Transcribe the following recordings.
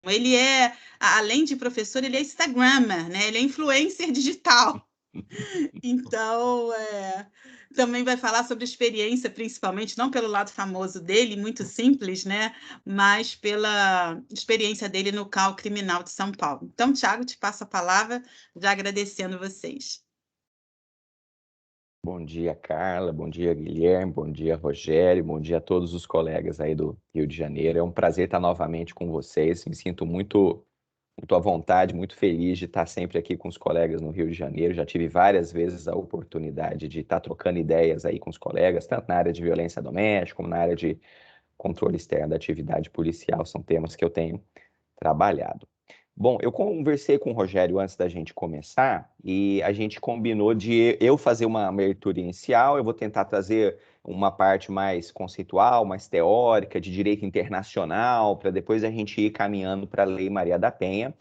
Ele é, além de professor, ele é instagrammer, né, ele é influencer digital. Então, também vai falar sobre experiência, principalmente, não pelo lado famoso dele, muito simples, né, mas pela experiência dele no CAU Criminal de São Paulo. Então, Thiago, te passo a palavra, já agradecendo vocês. Bom dia, Carla. Bom dia, Guilherme. Bom dia, Rogério. Bom dia a todos os colegas aí do Rio de Janeiro. É um prazer estar novamente com vocês. Me sinto muito à vontade, muito feliz de estar sempre aqui com os colegas no Rio de Janeiro. Já tive várias vezes a oportunidade de estar trocando ideias aí com os colegas, tanto na área de violência doméstica como na área de controle externo da atividade policial. São temas que eu tenho trabalhado. Bom, eu conversei com o Rogério antes da gente começar e a gente combinou de eu fazer uma abertura inicial. Eu vou tentar trazer uma parte mais conceitual, mais teórica, de direito internacional, para depois a gente ir caminhando para a Lei Maria da Penha.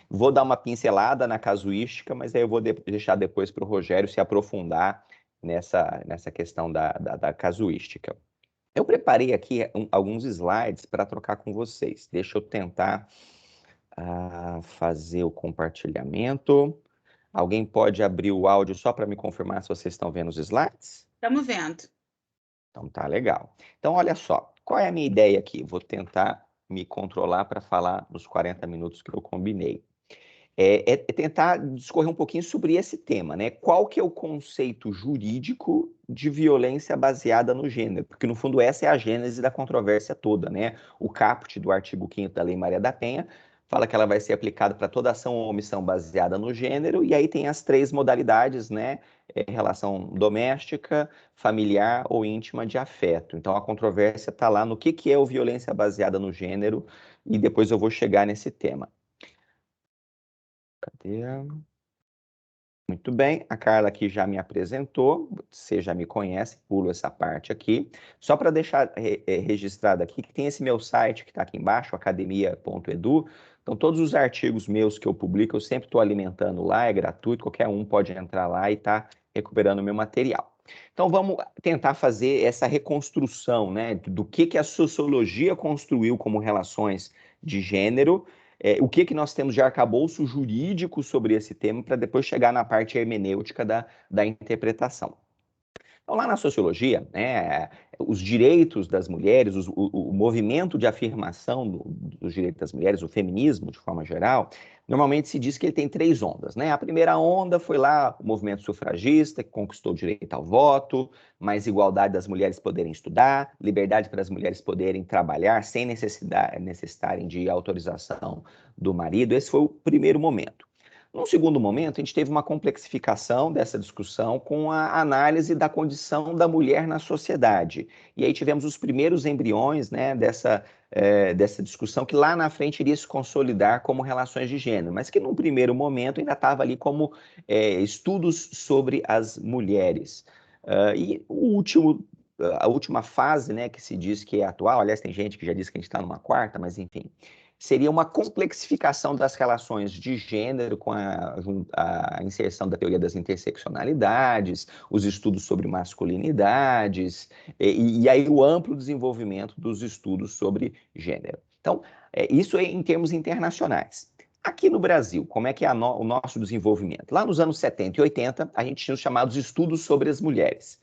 Vou dar uma pincelada na casuística, mas aí eu vou deixar depois para o Rogério se aprofundar nessa questão da casuística. Eu preparei aqui alguns slides para trocar com vocês. Deixa eu tentar fazer o compartilhamento. Alguém pode abrir o áudio só para me confirmar se vocês estão vendo os slides? Estamos vendo. Então tá legal. Então olha só, qual é a minha ideia aqui? Vou tentar me controlar para falar nos 40 minutos que eu combinei. É tentar discorrer um pouquinho sobre esse tema, né? Qual que é o conceito jurídico de violência baseada no gênero? Porque, no fundo, essa é a gênese da controvérsia toda, né? O caput do artigo 5º da Lei Maria da Penha fala que ela vai ser aplicada para toda ação ou omissão baseada no gênero, e aí tem as três modalidades, né? Relação doméstica, familiar ou íntima de afeto. Então, a controvérsia está lá no que é o violência baseada no gênero, e depois eu vou chegar nesse tema. Cadê? Muito bem, a Carla aqui já me apresentou, você já me conhece, pulo essa parte aqui. Só para deixar registrado aqui, que tem esse meu site que está aqui embaixo, academia.edu. Então, todos os artigos meus que eu publico, eu sempre estou alimentando lá, é gratuito, qualquer um pode entrar lá e estar recuperando o meu material. Então, vamos tentar fazer essa reconstrução, né, do que a sociologia construiu como relações de gênero, o que nós temos de arcabouço jurídico sobre esse tema, para depois chegar na parte hermenêutica da interpretação. Então, lá na sociologia, né, os direitos das mulheres, o movimento de afirmação dos direitos das mulheres, o feminismo de forma geral, normalmente se diz que ele tem três ondas, né? A primeira onda foi lá o movimento sufragista, que conquistou o direito ao voto, mais igualdade das mulheres poderem estudar, liberdade para as mulheres poderem trabalhar sem necessitarem de autorização do marido. Esse foi o primeiro momento. Num segundo momento, a gente teve uma complexificação dessa discussão com a análise da condição da mulher na sociedade. E aí tivemos os primeiros embriões, né, dessa discussão que lá na frente iria se consolidar como relações de gênero, mas que num primeiro momento ainda estava ali como estudos sobre as mulheres. E a última fase, né, que se diz que é atual, aliás, tem gente que já diz que a gente está numa quarta, mas enfim, seria uma complexificação das relações de gênero com a inserção da teoria das interseccionalidades, os estudos sobre masculinidades, e aí o amplo desenvolvimento dos estudos sobre gênero. Então, isso é em termos internacionais. Aqui no Brasil, como é que é o nosso desenvolvimento? Lá nos anos 70 e 80, a gente tinha os chamados estudos sobre as mulheres,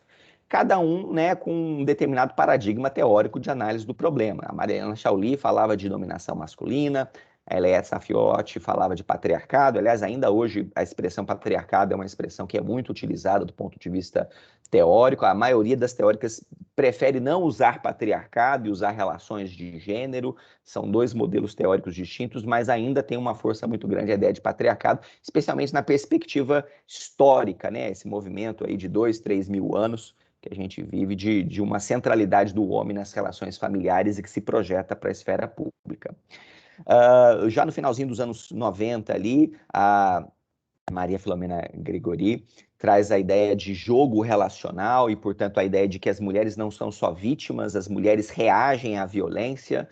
cada um, né, com um determinado paradigma teórico de análise do problema. A Mariana Chauli falava de dominação masculina, a Eléa Safiotti falava de patriarcado. Aliás, ainda hoje a expressão patriarcado é uma expressão que é muito utilizada do ponto de vista teórico. A maioria das teóricas prefere não usar patriarcado e usar relações de gênero. São dois modelos teóricos distintos, mas ainda tem uma força muito grande a ideia de patriarcado, especialmente na perspectiva histórica, né? Esse movimento aí de 2, 3 mil anos que a gente vive de uma centralidade do homem nas relações familiares e que se projeta para a esfera pública. Já no finalzinho dos anos 90 ali, a Maria Filomena Gregori traz a ideia de jogo relacional e, portanto, a ideia de que as mulheres não são só vítimas, as mulheres reagem à violência,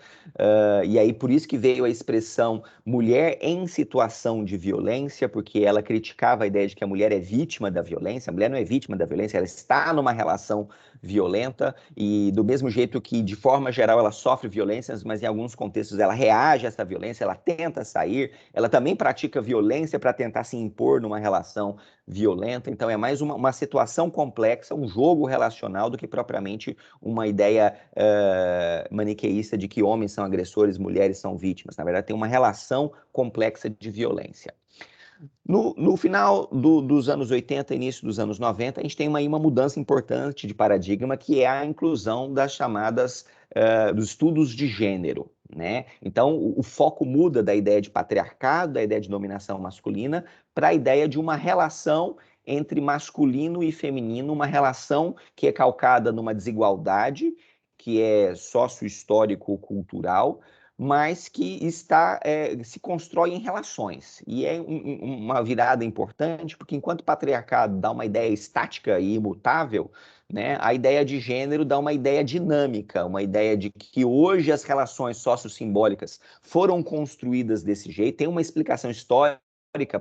e aí por isso que veio a expressão mulher em situação de violência, porque ela criticava a ideia de que a mulher é vítima da violência. A mulher não é vítima da violência, ela está numa relação violenta, e do mesmo jeito que, de forma geral, ela sofre violências, mas em alguns contextos ela reage a essa violência, ela tenta sair, ela também pratica violência para tentar se impor numa relação violenta. Então é mais uma situação complexa, um jogo relacional, do que propriamente uma ideia maniqueísta de que homens são agressores, mulheres são vítimas. Na verdade, tem uma relação complexa de violência. No final dos anos 80, início dos anos 90, a gente tem uma mudança importante de paradigma, que é a inclusão das chamadas dos estudos de gênero, né? Então, o foco muda da ideia de patriarcado, da ideia de dominação masculina, para a ideia de uma relação entre masculino e feminino, uma relação que é calcada numa desigualdade, que é sócio-histórico-cultural, mas que se constrói em relações. E é uma virada importante, porque enquanto o patriarcado dá uma ideia estática e imutável, né, a ideia de gênero dá uma ideia dinâmica, uma ideia de que hoje as relações sociossimbólicas foram construídas desse jeito, tem uma explicação histórica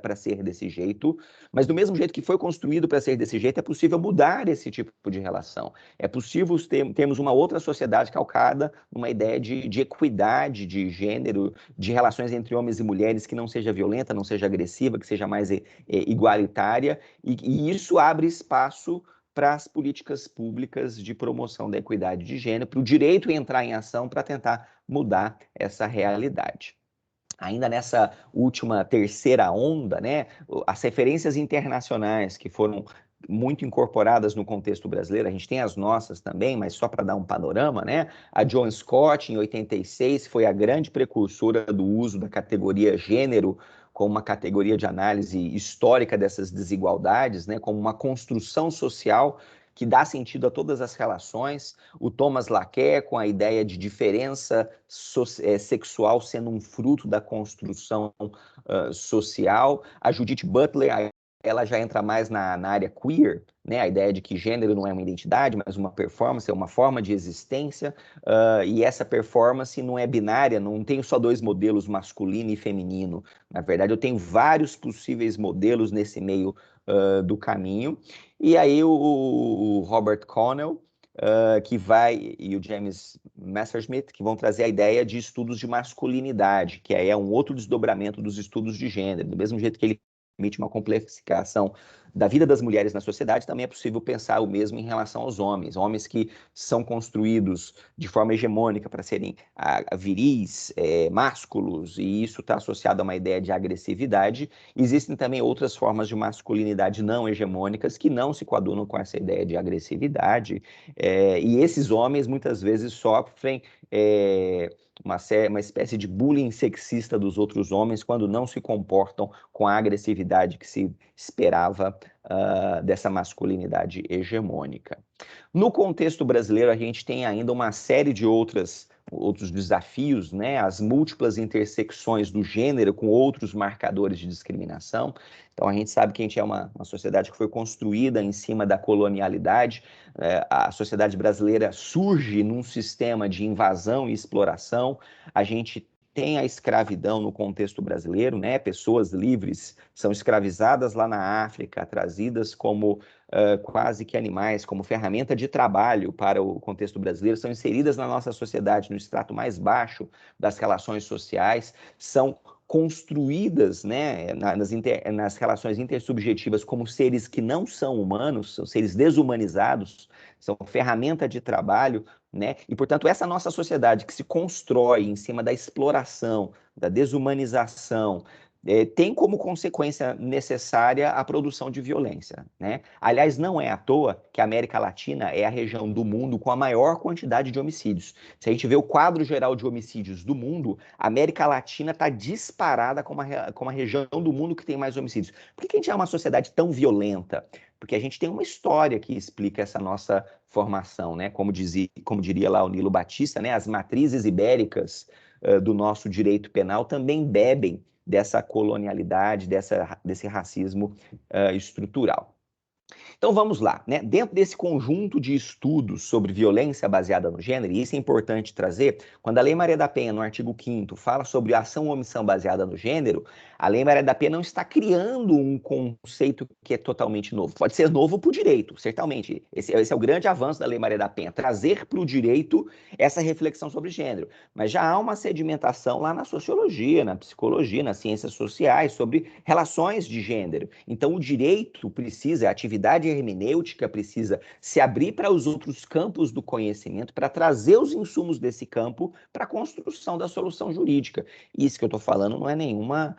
para ser desse jeito, mas do mesmo jeito que foi construído para ser desse jeito, é possível mudar esse tipo de relação. É possível termos uma outra sociedade calcada numa ideia de equidade de gênero, de relações entre homens e mulheres que não seja violenta, não seja agressiva, que seja mais igualitária, e isso abre espaço para as políticas públicas de promoção da equidade de gênero, para o direito entrar em ação para tentar mudar essa realidade. Ainda nessa última terceira onda, né, as referências internacionais que foram muito incorporadas no contexto brasileiro, a gente tem as nossas também, mas só para dar um panorama, né? A Joan Scott, em 86, foi a grande precursora do uso da categoria gênero como uma categoria de análise histórica dessas desigualdades, né, como uma construção social que dá sentido a todas as relações. O Thomas Laqueur, com a ideia de diferença sexual sendo um fruto da construção social. A Judith Butler, ela já entra mais na área queer, né? A ideia de que gênero não é uma identidade, mas uma performance, é uma forma de existência, e essa performance não é binária, não tenho só dois modelos, masculino e feminino. Na verdade, eu tenho vários possíveis modelos nesse meio do caminho. E aí o Robert Connell, e o James Messerschmitt, que vão trazer a ideia de estudos de masculinidade, que aí é um outro desdobramento dos estudos de gênero. Do mesmo jeito que ele permite uma complexificação da vida das mulheres na sociedade, também é possível pensar o mesmo em relação aos homens. Homens que são construídos de forma hegemônica para serem viris, másculos, e isso está associado a uma ideia de agressividade. Existem também outras formas de masculinidade não hegemônicas que não se coadunam com essa ideia de agressividade, e esses homens muitas vezes sofrem uma espécie de bullying sexista dos outros homens quando não se comportam com a agressividade que se esperava dessa masculinidade hegemônica. No contexto brasileiro, a gente tem ainda uma série de outros desafios, né? As múltiplas intersecções do gênero com outros marcadores de discriminação. Então, a gente sabe que a gente é uma sociedade que foi construída em cima da colonialidade. A sociedade brasileira surge num sistema de invasão e exploração. A gente tem a escravidão no contexto brasileiro, né? Pessoas livres são escravizadas lá na África, trazidas como quase que animais, como ferramenta de trabalho para o contexto brasileiro, são inseridas na nossa sociedade no extrato mais baixo das relações sociais, são construídas, né, nas relações intersubjetivas como seres que não são humanos, são seres desumanizados, são ferramenta de trabalho, né? E, portanto, essa nossa sociedade que se constrói em cima da exploração, da desumanização, tem como consequência necessária a produção de violência, né? Aliás, não é à toa que a América Latina é a região do mundo com a maior quantidade de homicídios. Se a gente vê o quadro geral de homicídios do mundo, a América Latina está disparada como a região do mundo que tem mais homicídios. Por que a gente é uma sociedade tão violenta? Porque a gente tem uma história que explica essa nossa formação, né? Como diria lá o Nilo Batista, né? As matrizes ibéricas do nosso direito penal também bebem dessa colonialidade, desse racismo estrutural. Então vamos lá, né? Dentro desse conjunto de estudos sobre violência baseada no gênero, e isso é importante trazer, quando a Lei Maria da Penha, no artigo 5º, fala sobre ação ou omissão baseada no gênero, a Lei Maria da Penha não está criando um conceito que é totalmente novo. Pode ser novo para o direito, certamente. Esse é o grande avanço da Lei Maria da Penha, trazer para o direito essa reflexão sobre gênero. Mas já há uma sedimentação lá na sociologia, na psicologia, nas ciências sociais, sobre relações de gênero. Então o direito precisa, a atividade hermenêutica precisa se abrir para os outros campos do conhecimento, para trazer os insumos desse campo para a construção da solução jurídica. Isso que eu estou falando não é nenhuma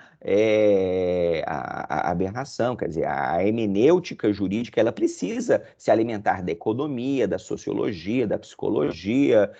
a aberração, quer dizer, a hermenêutica jurídica ela precisa se alimentar da economia, da sociologia, da psicologia,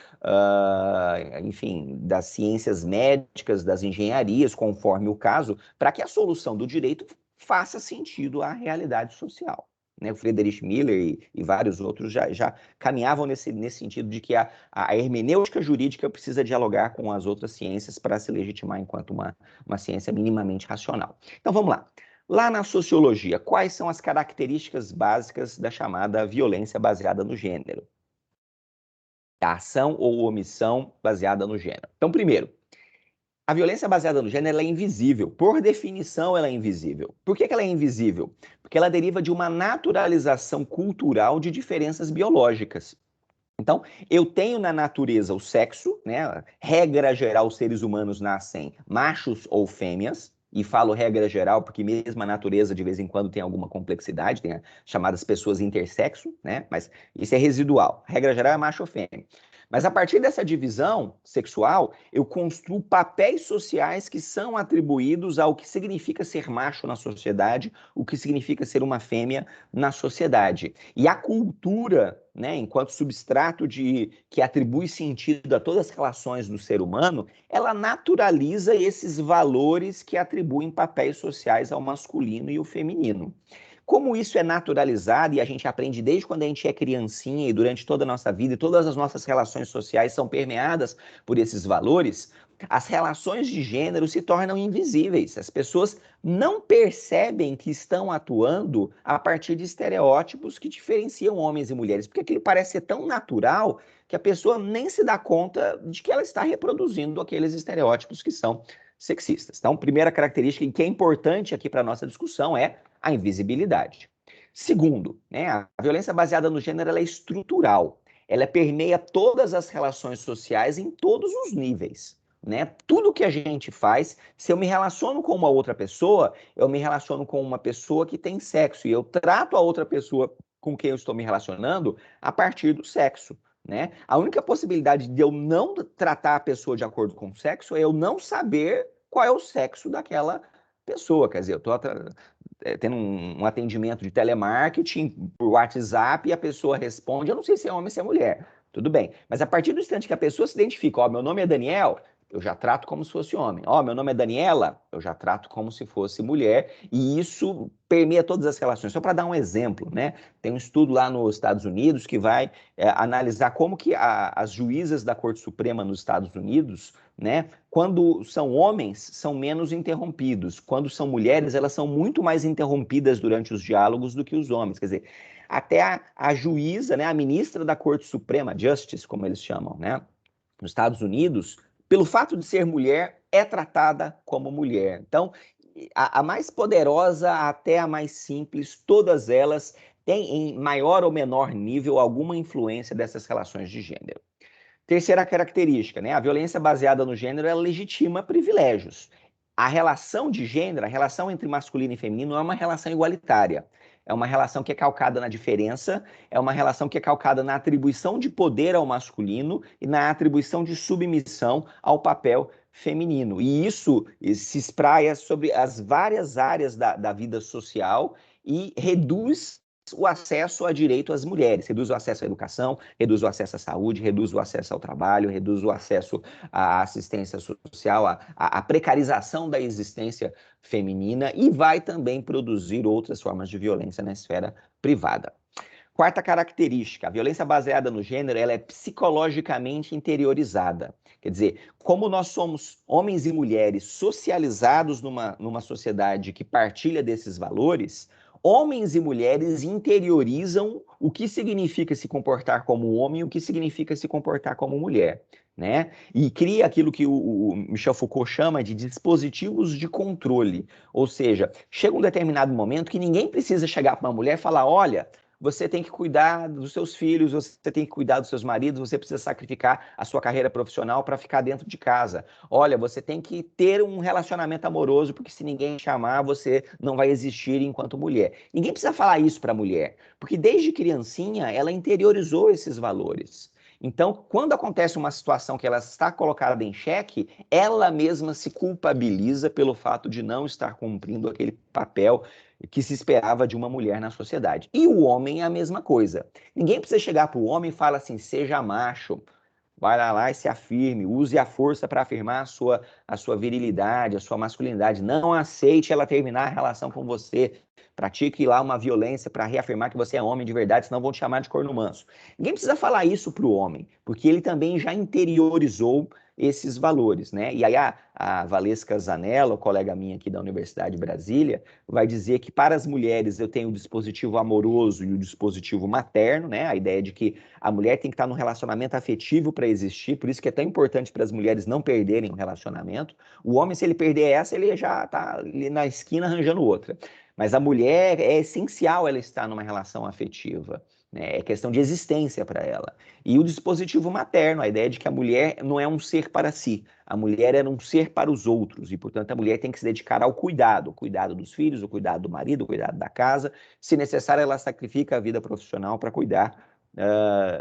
enfim, das ciências médicas, das engenharias, conforme o caso, para que a solução do direito faça sentido à realidade social. Né? O Friedrich Miller e vários outros já caminhavam nesse sentido de que a hermenêutica jurídica precisa dialogar com as outras ciências para se legitimar enquanto uma ciência minimamente racional. Então vamos lá. Lá na sociologia, quais são as características básicas da chamada violência baseada no gênero? A ação ou omissão baseada no gênero. Então, primeiro, a violência baseada no gênero ela é invisível. Por definição, ela é invisível. Por que ela é invisível? Porque ela deriva de uma naturalização cultural de diferenças biológicas. Então, eu tenho na natureza o sexo, né? Regra geral, os seres humanos nascem machos ou fêmeas. E falo regra geral porque mesmo a natureza de vez em quando tem alguma complexidade, tem as chamadas pessoas intersexo, né? Mas isso é residual. Regra geral é macho ou fêmea. Mas a partir dessa divisão sexual, eu construo papéis sociais que são atribuídos ao que significa ser macho na sociedade, o que significa ser uma fêmea na sociedade. E a cultura, né, enquanto substrato que atribui sentido a todas as relações do ser humano, ela naturaliza esses valores que atribuem papéis sociais ao masculino e ao feminino. Como isso é naturalizado e a gente aprende desde quando a gente é criancinha e durante toda a nossa vida, e todas as nossas relações sociais são permeadas por esses valores, as relações de gênero se tornam invisíveis. As pessoas não percebem que estão atuando a partir de estereótipos que diferenciam homens e mulheres, porque aquilo parece ser tão natural que a pessoa nem se dá conta de que ela está reproduzindo aqueles estereótipos que são sexistas. Então, primeira característica que é importante aqui para a nossa discussão é a invisibilidade. Segundo, né, a violência baseada no gênero ela é estrutural. Ela permeia todas as relações sociais em todos os níveis. Né? Tudo que a gente faz, se eu me relaciono com uma outra pessoa, eu me relaciono com uma pessoa que tem sexo e eu trato a outra pessoa com quem eu estou me relacionando a partir do sexo. Né? A única possibilidade de eu não tratar a pessoa de acordo com o sexo é eu não saber qual é o sexo daquela pessoa. Quer dizer, eu estou tendo um atendimento de telemarketing por WhatsApp e a pessoa responde, eu não sei se é homem ou se é mulher. Tudo bem. Mas a partir do instante que a pessoa se identifica, ó, meu nome é Daniel, eu já trato como se fosse homem. Ó, meu nome é Daniela, eu já trato como se fosse mulher, e isso permeia todas as relações. Só para dar um exemplo, né? Tem um estudo lá nos Estados Unidos que vai analisar como que as juízas da Corte Suprema nos Estados Unidos, né, quando são homens, são menos interrompidos. Quando são mulheres, elas são muito mais interrompidas durante os diálogos do que os homens. Quer dizer, até a juíza, né, a ministra da Corte Suprema, Justice, como eles chamam, né, nos Estados Unidos, pelo fato de ser mulher, é tratada como mulher. Então, a mais poderosa até a mais simples, todas elas têm, em maior ou menor nível, alguma influência dessas relações de gênero. Terceira característica, né? A violência baseada no gênero, ela legitima privilégios. A relação de gênero, a relação entre masculino e feminino, não é uma relação igualitária. É uma relação que é calcada na diferença, é uma relação que é calcada na atribuição de poder ao masculino e na atribuição de submissão ao papel feminino. E isso se espraia sobre as várias áreas da vida social e reduz o acesso a direito às mulheres, reduz o acesso à educação, reduz o acesso à saúde, reduz o acesso ao trabalho, reduz o acesso à assistência social, à precarização da existência feminina e vai também produzir outras formas de violência na esfera privada. Quarta característica, a violência baseada no gênero, ela é psicologicamente interiorizada. Quer dizer, como nós somos homens e mulheres socializados numa sociedade que partilha desses valores, Homens e mulheres interiorizam o que significa se comportar como homem e o que significa se comportar como mulher, né? E cria aquilo que o Michel Foucault chama de dispositivos de controle. Ou seja, chega um determinado momento que ninguém precisa chegar para uma mulher e falar: olha, você tem que cuidar dos seus filhos, você tem que cuidar dos seus maridos, você precisa sacrificar a sua carreira profissional para ficar dentro de casa. Olha, você tem que ter um relacionamento amoroso, porque se ninguém te amar, você não vai existir enquanto mulher. Ninguém precisa falar isso para a mulher, porque desde criancinha ela interiorizou esses valores. Então, quando acontece uma situação que ela está colocada em xeque, ela mesma se culpabiliza pelo fato de não estar cumprindo aquele papel que se esperava de uma mulher na sociedade. E o homem é a mesma coisa. Ninguém precisa chegar para o homem e falar assim: seja macho, vai lá e se afirme, use a força para afirmar a sua virilidade, a sua masculinidade. Não aceite ela terminar a relação com você. Pratique lá uma violência para reafirmar que você é homem de verdade, senão vão te chamar de corno manso. Ninguém precisa falar isso para o homem, porque ele também já interiorizou esses valores, né? E aí a Valesca Zanella, colega minha aqui da Universidade de Brasília, vai dizer que para as mulheres eu tenho o dispositivo amoroso e o dispositivo materno, né? A ideia de que a mulher tem que estar num relacionamento afetivo para existir, por isso que é tão importante para as mulheres não perderem o relacionamento. O homem, se ele perder essa, ele já está ali na esquina arranjando outra. Mas a mulher é essencial ela estar numa relação afetiva, né? É questão de existência para ela. E o dispositivo materno, a ideia de que a mulher não é um ser para si, a mulher é um ser para os outros, e, portanto, a mulher tem que se dedicar ao cuidado, o cuidado dos filhos, o cuidado do marido, o cuidado da casa. Se necessário, ela sacrifica a vida profissional para cuidar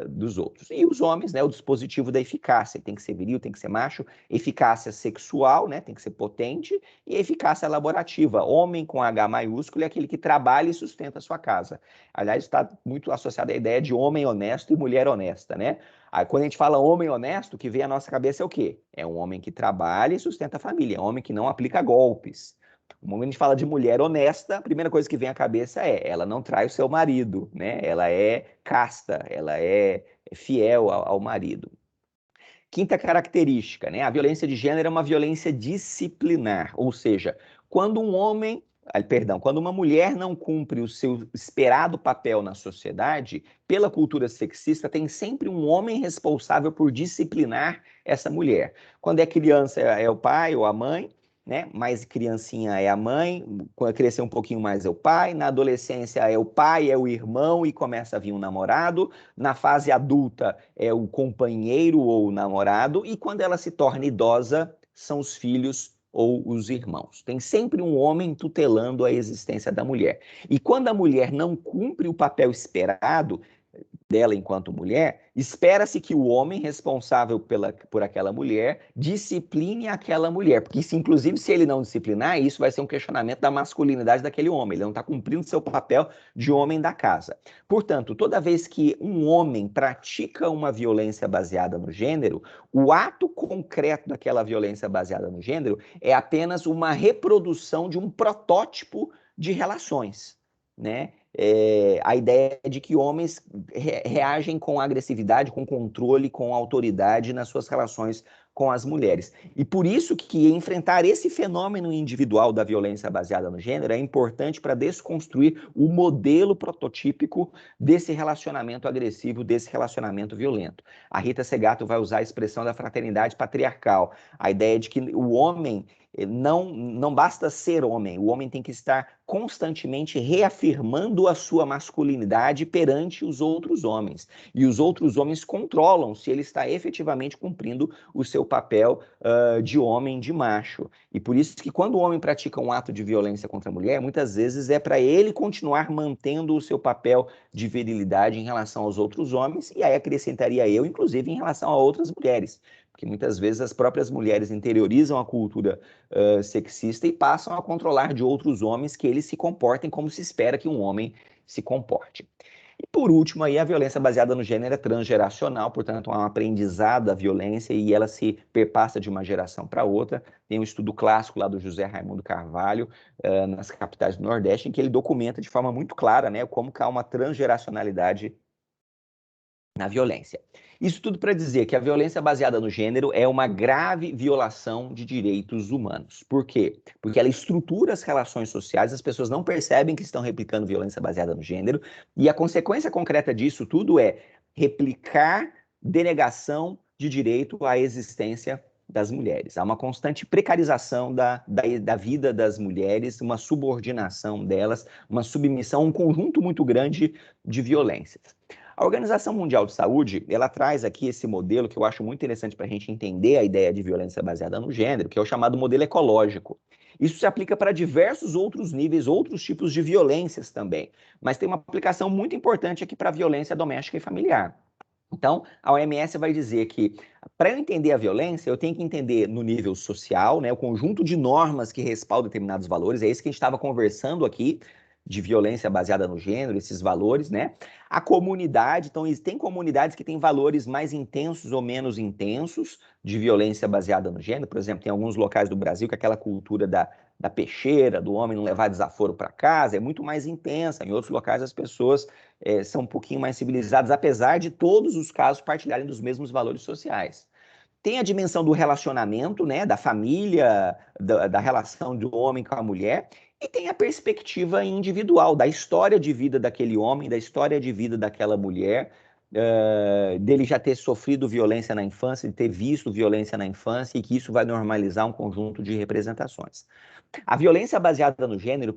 dos outros. E os homens, né, o dispositivo da eficácia, tem que ser viril, tem que ser macho, eficácia sexual, né, tem que ser potente, e eficácia laborativa. Homem com H maiúsculo é aquele que trabalha e sustenta a sua casa. Aliás, está muito associada à ideia de homem honesto e mulher honesta, né? Aí, quando a gente fala homem honesto, o que vem à nossa cabeça é o quê? É um homem que trabalha e sustenta a família, é um homem que não aplica golpes. No momento que a gente fala de mulher honesta, a primeira coisa que vem à cabeça é: ela não trai o seu marido, né? Ela é casta, ela é fiel ao marido. Quinta característica, né? A violência de gênero é uma violência disciplinar, ou seja, quando um homem, perdão, quando uma mulher não cumpre o seu esperado papel na sociedade, pela cultura sexista, tem sempre um homem responsável por disciplinar essa mulher. Quando é criança, é o pai ou a mãe, né? Mais criancinha é a mãe, quando crescer um pouquinho mais é o pai, na adolescência é o pai, é o irmão e começa a vir um namorado, na fase adulta é o companheiro ou o namorado, e quando ela se torna idosa, são os filhos ou os irmãos. Tem sempre um homem tutelando a existência da mulher. E quando a mulher não cumpre o papel esperado dela enquanto mulher, espera-se que o homem responsável por aquela mulher discipline aquela mulher, porque isso, inclusive, se ele não disciplinar, isso vai ser um questionamento da masculinidade daquele homem, ele não está cumprindo seu papel de homem da casa. Portanto, toda vez que um homem pratica uma violência baseada no gênero, o ato concreto daquela violência baseada no gênero é apenas uma reprodução de um protótipo de relações, né? A ideia de que homens reagem com agressividade, com controle, com autoridade nas suas relações com as mulheres. E por isso que enfrentar esse fenômeno individual da violência baseada no gênero é importante para desconstruir o modelo prototípico desse relacionamento agressivo, desse relacionamento violento. A Rita Segato vai usar a expressão da fraternidade patriarcal, a ideia de que o homem não basta ser homem, o homem tem que estar constantemente reafirmando a sua masculinidade perante os outros homens. E os outros homens controlam se ele está efetivamente cumprindo o seu papel de homem, de macho. E por isso que quando o homem pratica um ato de violência contra a mulher, muitas vezes é para ele continuar mantendo o seu papel de virilidade em relação aos outros homens, e aí acrescentaria eu, inclusive, em relação a outras mulheres. Porque muitas vezes as próprias mulheres interiorizam a cultura sexista e passam a controlar de outros homens que eles se comportem como se espera que um homem se comporte. E por último, aí, a violência baseada no gênero é transgeracional, portanto, há um aprendizado da violência e ela se perpassa de uma geração para outra. Tem um estudo clássico lá do José Raimundo Carvalho, nas capitais do Nordeste, em que ele documenta de forma muito clara, né, como que há uma transgeracionalidade na violência. Isso tudo para dizer que a violência baseada no gênero é uma grave violação de direitos humanos. Por quê? Porque ela estrutura as relações sociais, as pessoas não percebem que estão replicando violência baseada no gênero, e a consequência concreta disso tudo é replicar denegação de direito à existência das mulheres. Há uma constante precarização da vida das mulheres, uma subordinação delas, uma submissão, um conjunto muito grande de violências. A Organização Mundial de Saúde, ela traz aqui esse modelo que eu acho muito interessante para a gente entender a ideia de violência baseada no gênero, que é o chamado modelo ecológico. Isso se aplica para diversos outros níveis, outros tipos de violências também, mas tem uma aplicação muito importante aqui para a violência doméstica e familiar. Então, a OMS vai dizer que, para eu entender a violência, eu tenho que entender no nível social, né, o conjunto de normas que respaldam determinados valores, é isso que a gente estava conversando aqui, de violência baseada no gênero, esses valores, né? A comunidade, então, tem comunidades que têm valores mais intensos ou menos intensos de violência baseada no gênero, por exemplo, tem alguns locais do Brasil que aquela cultura da peixeira, do homem não levar desaforo para casa, é muito mais intensa, em outros locais as pessoas são um pouquinho mais civilizadas, apesar de todos os casos partilharem dos mesmos valores sociais. Tem a dimensão do relacionamento, né, da família, da relação do homem com a mulher, e tem a perspectiva individual, da história de vida daquele homem, da história de vida daquela mulher, dele já ter sofrido violência na infância, de ter visto violência na infância, e que isso vai normalizar um conjunto de representações. A violência baseada no gênero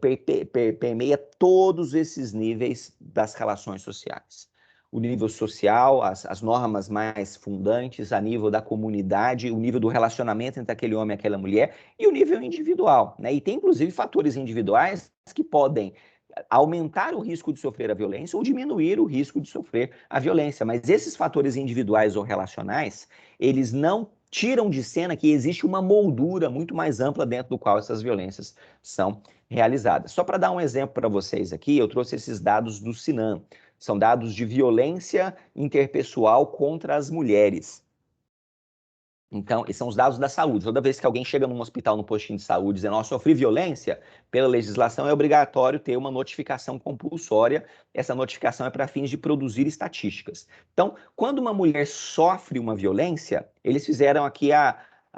permeia todos esses níveis das relações sociais. O nível social, as normas mais fundantes, a nível da comunidade, o nível do relacionamento entre aquele homem e aquela mulher, e o nível individual, né? E tem, inclusive, fatores individuais que podem aumentar o risco de sofrer a violência ou diminuir o risco de sofrer a violência. Mas esses fatores individuais ou relacionais, eles não tiram de cena que existe uma moldura muito mais ampla dentro do qual essas violências são realizadas. Só para dar um exemplo para vocês aqui, eu trouxe esses dados do Sinan. São dados de violência interpessoal contra as mulheres. Então, esses são os dados da saúde. Toda vez que alguém chega num hospital, num postinho de saúde, dizendo, ó, sofri violência, pela legislação é obrigatório ter uma notificação compulsória. Essa notificação é para fins de produzir estatísticas. Então, quando uma mulher sofre uma violência, eles fizeram aqui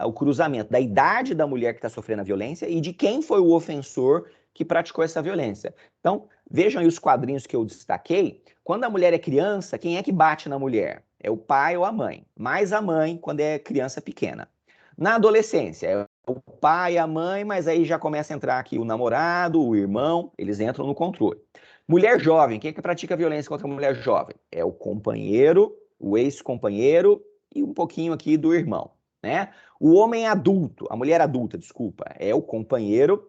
o cruzamento da idade da mulher que está sofrendo a violência e de quem foi o ofensor que praticou essa violência. Então, vejam aí os quadrinhos que eu destaquei. Quando a mulher é criança, quem é que bate na mulher? É o pai ou a mãe. Mais a mãe quando é criança pequena. Na adolescência, é o pai e a mãe, mas aí já começa a entrar aqui o namorado, o irmão, eles entram no controle. Mulher jovem, quem é que pratica violência contra a mulher jovem? É o companheiro, o ex-companheiro e um pouquinho aqui do irmão, né? O homem adulto, a mulher adulta, desculpa, é o companheiro,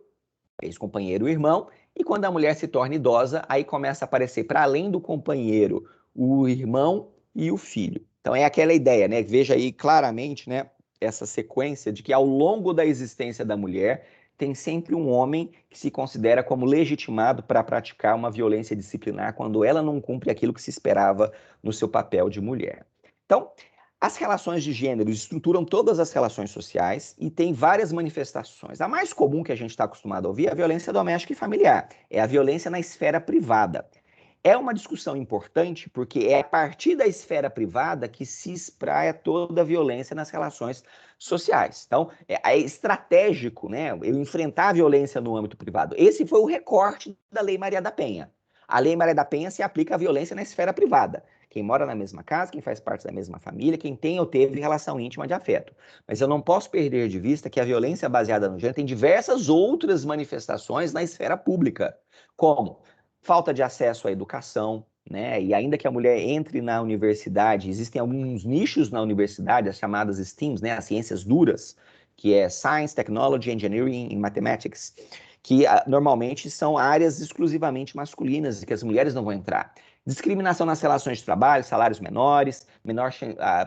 ex-companheiro, o irmão, e quando a mulher se torna idosa, aí começa a aparecer, para além do companheiro, o irmão e o filho. Então é aquela ideia, né? Veja aí claramente, né, essa sequência de que ao longo da existência da mulher tem sempre um homem que se considera como legitimado para praticar uma violência disciplinar quando ela não cumpre aquilo que se esperava no seu papel de mulher. Então, as relações de gênero estruturam todas as relações sociais e tem várias manifestações. A mais comum que a gente está acostumado a ouvir é a violência doméstica e familiar, é a violência na esfera privada. É uma discussão importante porque é a partir da esfera privada que se espraia toda a violência nas relações sociais. Então, é estratégico, né, eu enfrentar a violência no âmbito privado. Esse foi o recorte da Lei Maria da Penha. A Lei Maria da Penha se aplica à violência na esfera privada. Quem mora na mesma casa, quem faz parte da mesma família, quem tem ou teve relação íntima de afeto. Mas eu não posso perder de vista que a violência baseada no gênero tem diversas outras manifestações na esfera pública, como falta de acesso à educação, né? E ainda que a mulher entre na universidade, existem alguns nichos na universidade, as chamadas STEAMs, né? As ciências duras, que é Science, Technology, Engineering e Mathematics, que normalmente são áreas exclusivamente masculinas e que as mulheres não vão entrar. Discriminação nas relações de trabalho, salários menores,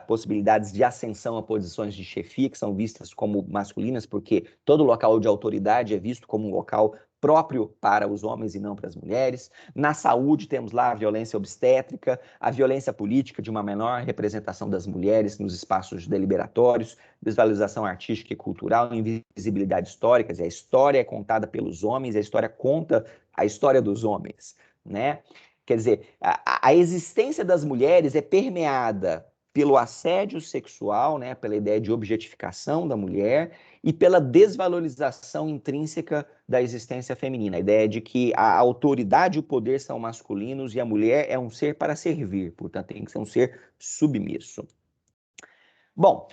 possibilidades de ascensão a posições de chefia, que são vistas como masculinas, porque todo local de autoridade é visto como um local próprio para os homens e não para as mulheres. Na saúde, temos lá a violência obstétrica, a violência política de uma menor representação das mulheres nos espaços deliberatórios, desvalorização artística e cultural, invisibilidade histórica, a história é contada pelos homens, a história conta a história dos homens, né? Quer dizer, a existência das mulheres é permeada pelo assédio sexual, né, pela ideia de objetificação da mulher e pela desvalorização intrínseca da existência feminina, a ideia de que a autoridade e o poder são masculinos e a mulher é um ser para servir, portanto tem que ser um ser submisso. Bom,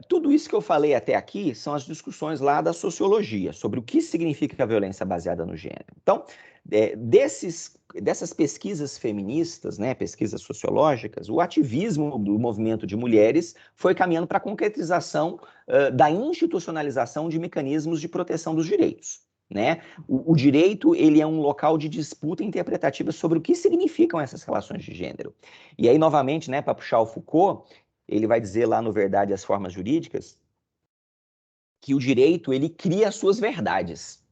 tudo isso que eu falei até aqui são as discussões lá da sociologia, sobre o que significa a violência baseada no gênero. Então, dessas pesquisas feministas, né, pesquisas sociológicas, o ativismo do movimento de mulheres foi caminhando para a concretização da institucionalização de mecanismos de proteção dos direitos. Né? O direito ele é um local de disputa interpretativa sobre o que significam essas relações de gênero. E aí, novamente, né, para puxar o Foucault, ele vai dizer lá no Verdade e as Formas Jurídicas que o direito ele cria as suas verdades.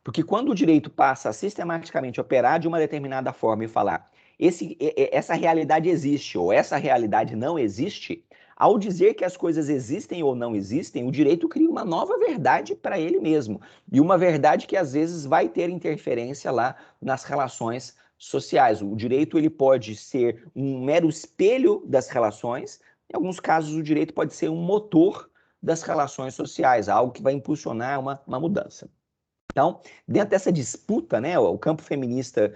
Porque quando o direito passa a sistematicamente operar de uma determinada forma e falar essa realidade existe ou essa realidade não existe, ao dizer que as coisas existem ou não existem, o direito cria uma nova verdade para ele mesmo. E uma verdade que às vezes vai ter interferência lá nas relações sociais. O direito ele pode ser um mero espelho das relações. Em alguns casos, o direito pode ser um motor das relações sociais, algo que vai impulsionar uma mudança. Então, dentro dessa disputa, né, o campo feminista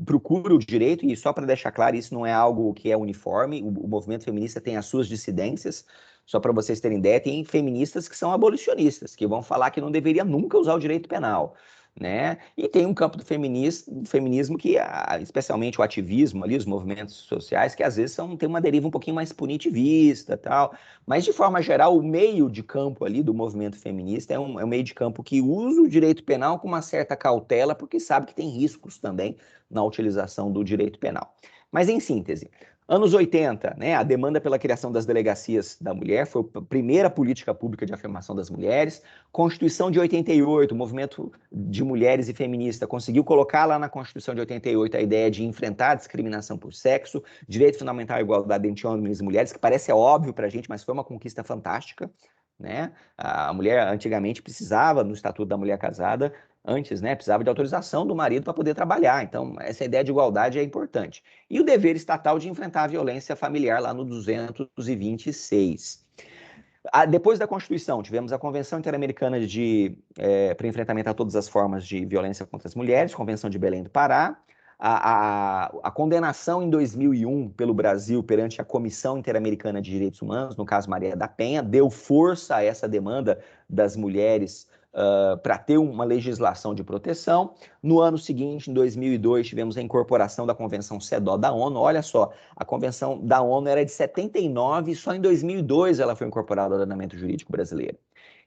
procura o direito, e só para deixar claro, isso não é algo que é uniforme, o movimento feminista tem as suas dissidências, só para vocês terem ideia, tem feministas que são abolicionistas, que vão falar que não deveria nunca usar o direito penal. Né? E tem um campo do feminismo que, especialmente o ativismo ali, os movimentos sociais, que às vezes tem uma deriva um pouquinho mais punitivista, tal. Mas de forma geral, o meio de campo ali do movimento feminista é um meio de campo que usa o direito penal com uma certa cautela, porque sabe que tem riscos também na utilização do direito penal. Mas em síntese, anos 80, né, a demanda pela criação das delegacias da mulher foi a primeira política pública de afirmação das mulheres. Constituição de 88, o movimento de mulheres e feminista conseguiu colocar lá na Constituição de 88 a ideia de enfrentar a discriminação por sexo, direito fundamental à igualdade entre homens e mulheres, que parece óbvio para a gente, mas foi uma conquista fantástica. Né? A mulher antigamente precisava, no Estatuto da Mulher Casada, antes, né, precisava de autorização do marido para poder trabalhar. Então, essa ideia de igualdade é importante. E o dever estatal de enfrentar a violência familiar lá no 226. Depois da Constituição, tivemos a Convenção Interamericana para enfrentamento a todas as formas de violência contra as mulheres, Convenção de Belém do Pará, a condenação em 2001 pelo Brasil perante a Comissão Interamericana de Direitos Humanos, no caso Maria da Penha, deu força a essa demanda das mulheres para ter uma legislação de proteção. No ano seguinte, em 2002, tivemos a incorporação da Convenção CEDAW da ONU. Olha só, a Convenção da ONU era de 79 e só em 2002 ela foi incorporada ao ordenamento jurídico brasileiro.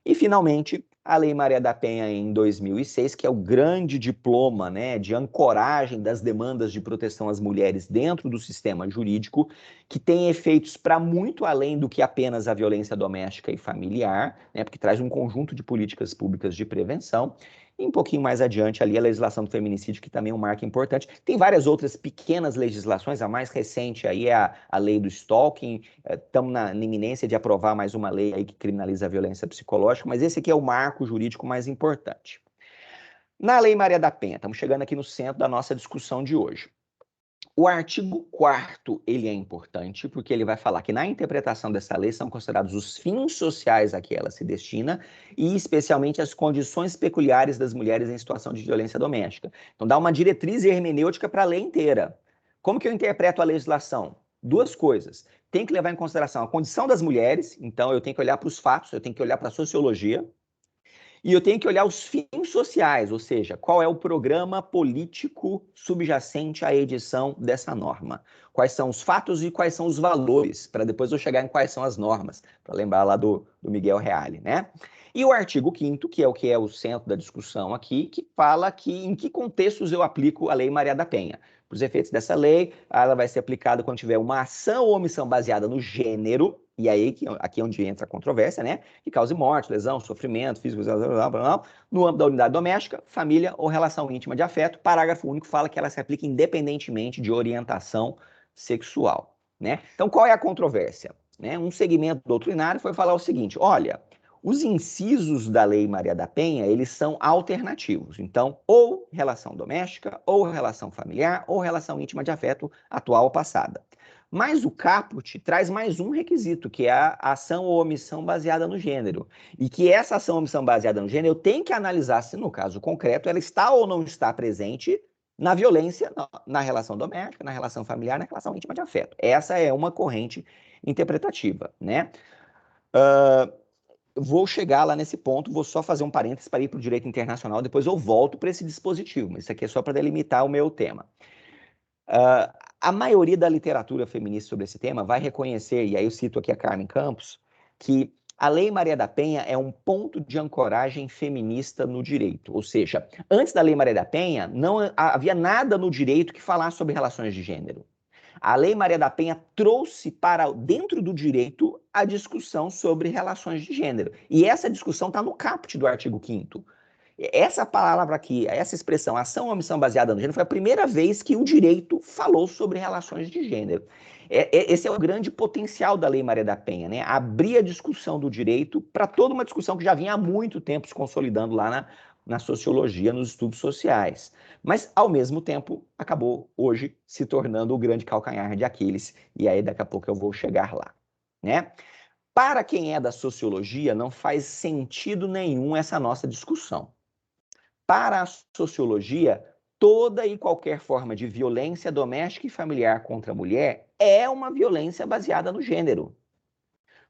E, finalmente, a Lei Maria da Penha em 2006, que é o grande diploma, né, de ancoragem das demandas de proteção às mulheres dentro do sistema jurídico, que tem efeitos para muito além do que apenas a violência doméstica e familiar, né, porque traz um conjunto de políticas públicas de prevenção. E um pouquinho mais adiante ali a legislação do feminicídio, que também é um marco importante. Tem várias outras pequenas legislações, a mais recente aí é a lei do stalking, estamos na iminência de aprovar mais uma lei aí que criminaliza a violência psicológica, mas esse aqui é o marco jurídico mais importante. Na Lei Maria da Penha, estamos chegando aqui no centro da nossa discussão de hoje. O artigo 4º, ele é importante porque ele vai falar que na interpretação dessa lei são considerados os fins sociais a que ela se destina e especialmente as condições peculiares das mulheres em situação de violência doméstica. Então dá uma diretriz hermenêutica para a lei inteira. Como que eu interpreto a legislação? Duas coisas. Tem que levar em consideração a condição das mulheres, então eu tenho que olhar para os fatos, eu tenho que olhar para a sociologia, e eu tenho que olhar os fins sociais, ou seja, qual é o programa político subjacente à edição dessa norma. Quais são os fatos e quais são os valores, para depois eu chegar em quais são as normas, para lembrar lá do Miguel Reale, né? E o artigo 5º, que é o centro da discussão aqui, que fala que em que contextos eu aplico a Lei Maria da Penha. Para os efeitos dessa lei, ela vai ser aplicada quando tiver uma ação ou omissão baseada no gênero, e aí aqui é onde entra a controvérsia, né? Que cause morte, lesão, sofrimento físico, blá, blá, blá, no âmbito da unidade doméstica, família ou relação íntima de afeto. Parágrafo único fala que ela se aplica independentemente de orientação sexual, né? Então, qual é a controvérsia? Né? Um segmento doutrinário foi falar o seguinte: olha, Os incisos da Lei Maria da Penha, eles são alternativos. Então, ou relação doméstica, ou relação familiar, ou relação íntima de afeto atual ou passada. Mas o caput traz mais um requisito, que é a ação ou omissão baseada no gênero. E que essa ação ou omissão baseada no gênero, eu tenho que analisar se, no caso concreto, ela está ou não está presente na violência, na relação doméstica, na relação familiar, na relação íntima de afeto. Essa é uma corrente interpretativa, né? Vou chegar lá nesse ponto, vou só fazer um parênteses para ir para o direito internacional, depois eu volto para esse dispositivo, mas isso aqui é só para delimitar o meu tema. A maioria da literatura feminista sobre esse tema vai reconhecer, e aí eu cito aqui a Carmen Campos, que a Lei Maria da Penha é um ponto de ancoragem feminista no direito. Ou seja, antes da Lei Maria da Penha, não havia nada no direito que falasse sobre relações de gênero. A Lei Maria da Penha trouxe para dentro do direito a discussão sobre relações de gênero. E essa discussão está no caput do artigo 5º. Essa palavra aqui, essa expressão, ação ou omissão baseada no gênero, foi a primeira vez que o direito falou sobre relações de gênero. Esse é o grande potencial da Lei Maria da Penha, né? Abrir a discussão do direito para toda uma discussão que já vinha há muito tempo se consolidando lá na sociologia, nos estudos sociais. Mas, ao mesmo tempo, acabou hoje se tornando o grande calcanhar de Aquiles. E aí, daqui a pouco, eu vou chegar lá, né? Para quem é da sociologia, não faz sentido nenhum essa nossa discussão. Para a sociologia, toda e qualquer forma de violência doméstica e familiar contra a mulher é uma violência baseada no gênero.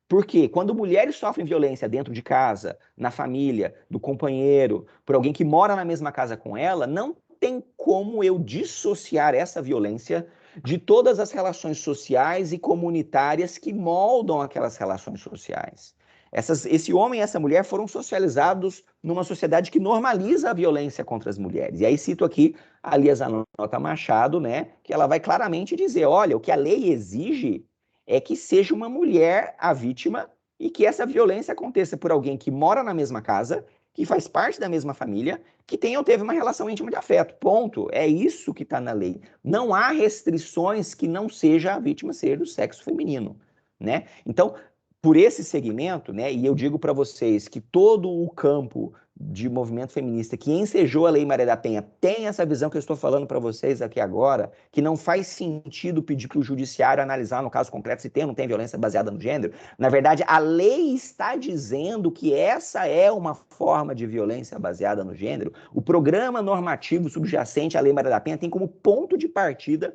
Porque quando mulheres sofrem violência dentro de casa, na família, do companheiro, por alguém que mora na mesma casa com ela, não tem como eu dissociar essa violência de todas as relações sociais e comunitárias que moldam aquelas relações sociais. Esse homem e essa mulher foram socializados numa sociedade que normaliza a violência contra as mulheres. E aí cito aqui a Lia Zanota Machado, né, que ela vai claramente dizer, olha, o que a lei exige é que seja uma mulher a vítima e que essa violência aconteça por alguém que mora na mesma casa, que faz parte da mesma família, que tenha ou teve uma relação íntima de afeto. Ponto. É isso que está na lei. Não há restrições que não seja a vítima ser do sexo feminino, né? Então, por esse segmento, né, e eu digo para vocês que todo o campo de movimento feminista que ensejou a Lei Maria da Penha tem essa visão que eu estou falando para vocês aqui agora, que não faz sentido pedir para o judiciário analisar no caso concreto se tem ou não tem violência baseada no gênero. Na verdade, a lei está dizendo que essa é uma forma de violência baseada no gênero. O programa normativo subjacente à Lei Maria da Penha tem como ponto de partida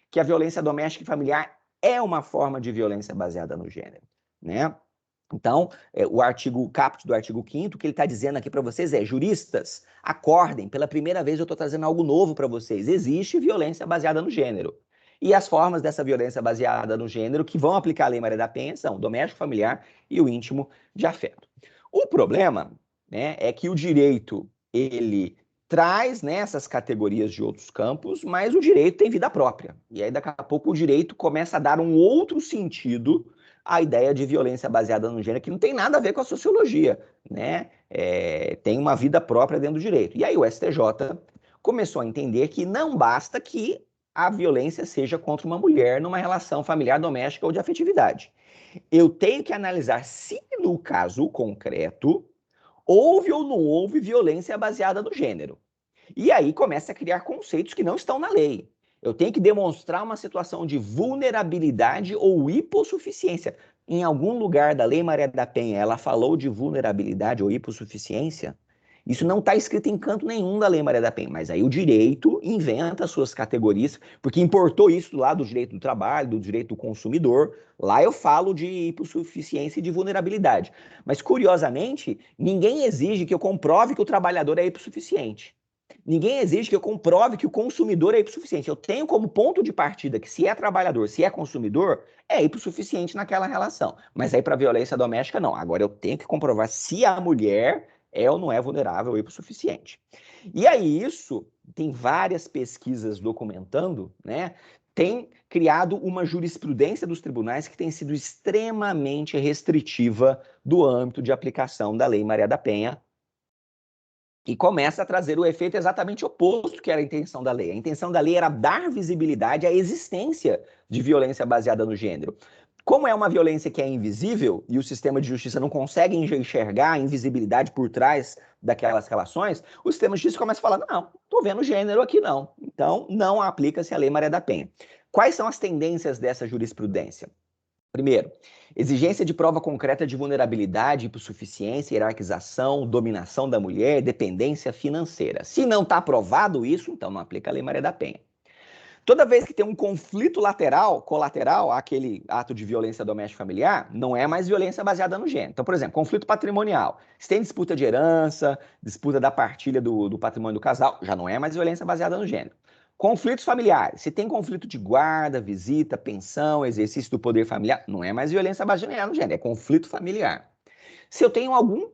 que a violência doméstica e familiar é uma forma de violência baseada no gênero, né? Então, o caput do artigo 5º, que ele está dizendo aqui para vocês é, juristas, acordem, pela primeira vez eu estou trazendo algo novo para vocês. Existe violência baseada no gênero. E as formas dessa violência baseada no gênero que vão aplicar a Lei Maria da Penha são o doméstico, familiar e o íntimo de afeto. O problema, né, é que o direito, ele traz, né, essas categorias de outros campos, mas o direito tem vida própria. E aí, daqui a pouco, o direito começa a dar um outro sentido a ideia de violência baseada no gênero, que não tem nada a ver com a sociologia, né? Tem uma vida própria dentro do direito. E aí o STJ começou a entender que não basta que a violência seja contra uma mulher numa relação familiar, doméstica ou de afetividade. Eu tenho que analisar se, no caso concreto, houve ou não houve violência baseada no gênero. E aí começa a criar conceitos que não estão na lei. Eu tenho que demonstrar uma situação de vulnerabilidade ou hipossuficiência. Em algum lugar da Lei Maria da Penha, ela falou de vulnerabilidade ou hipossuficiência? Isso não está escrito em canto nenhum da Lei Maria da Penha, mas aí o direito inventa suas categorias, porque importou isso lá do direito do trabalho, do direito do consumidor. Lá eu falo de hipossuficiência e de vulnerabilidade. Mas, curiosamente, ninguém exige que eu comprove que o trabalhador é hipossuficiente. Ninguém exige que eu comprove que o consumidor é hipossuficiente. Eu tenho como ponto de partida que se é trabalhador, se é consumidor, é hipossuficiente naquela relação. Mas aí para violência doméstica, não. Agora eu tenho que comprovar se a mulher é ou não é vulnerável ou hipossuficiente. E aí isso, tem várias pesquisas documentando, né? Tem criado uma jurisprudência dos tribunais que tem sido extremamente restritiva do âmbito de aplicação da Lei Maria da Penha, e começa a trazer o efeito exatamente oposto que era a intenção da lei. A intenção da lei era dar visibilidade à existência de violência baseada no gênero. Como é uma violência que é invisível e o sistema de justiça não consegue enxergar a invisibilidade por trás daquelas relações, o sistema de justiça começa a falar, não, estou vendo gênero aqui não. Então, não aplica-se a Lei Maria da Penha. Quais são as tendências dessa jurisprudência? Primeiro, exigência de prova concreta de vulnerabilidade, hipossuficiência, hierarquização, dominação da mulher, dependência financeira. Se não está provado isso, então não aplica a Lei Maria da Penha. Toda vez que tem um conflito colateral, aquele ato de violência doméstica familiar, não é mais violência baseada no gênero. Então, por exemplo, conflito patrimonial. Se tem disputa de herança, disputa da partilha do patrimônio do casal, já não é mais violência baseada no gênero. Conflitos familiares. Se tem conflito de guarda, visita, pensão, exercício do poder familiar, não é mais violência baseada no gênero, é conflito familiar. Se eu tenho alguma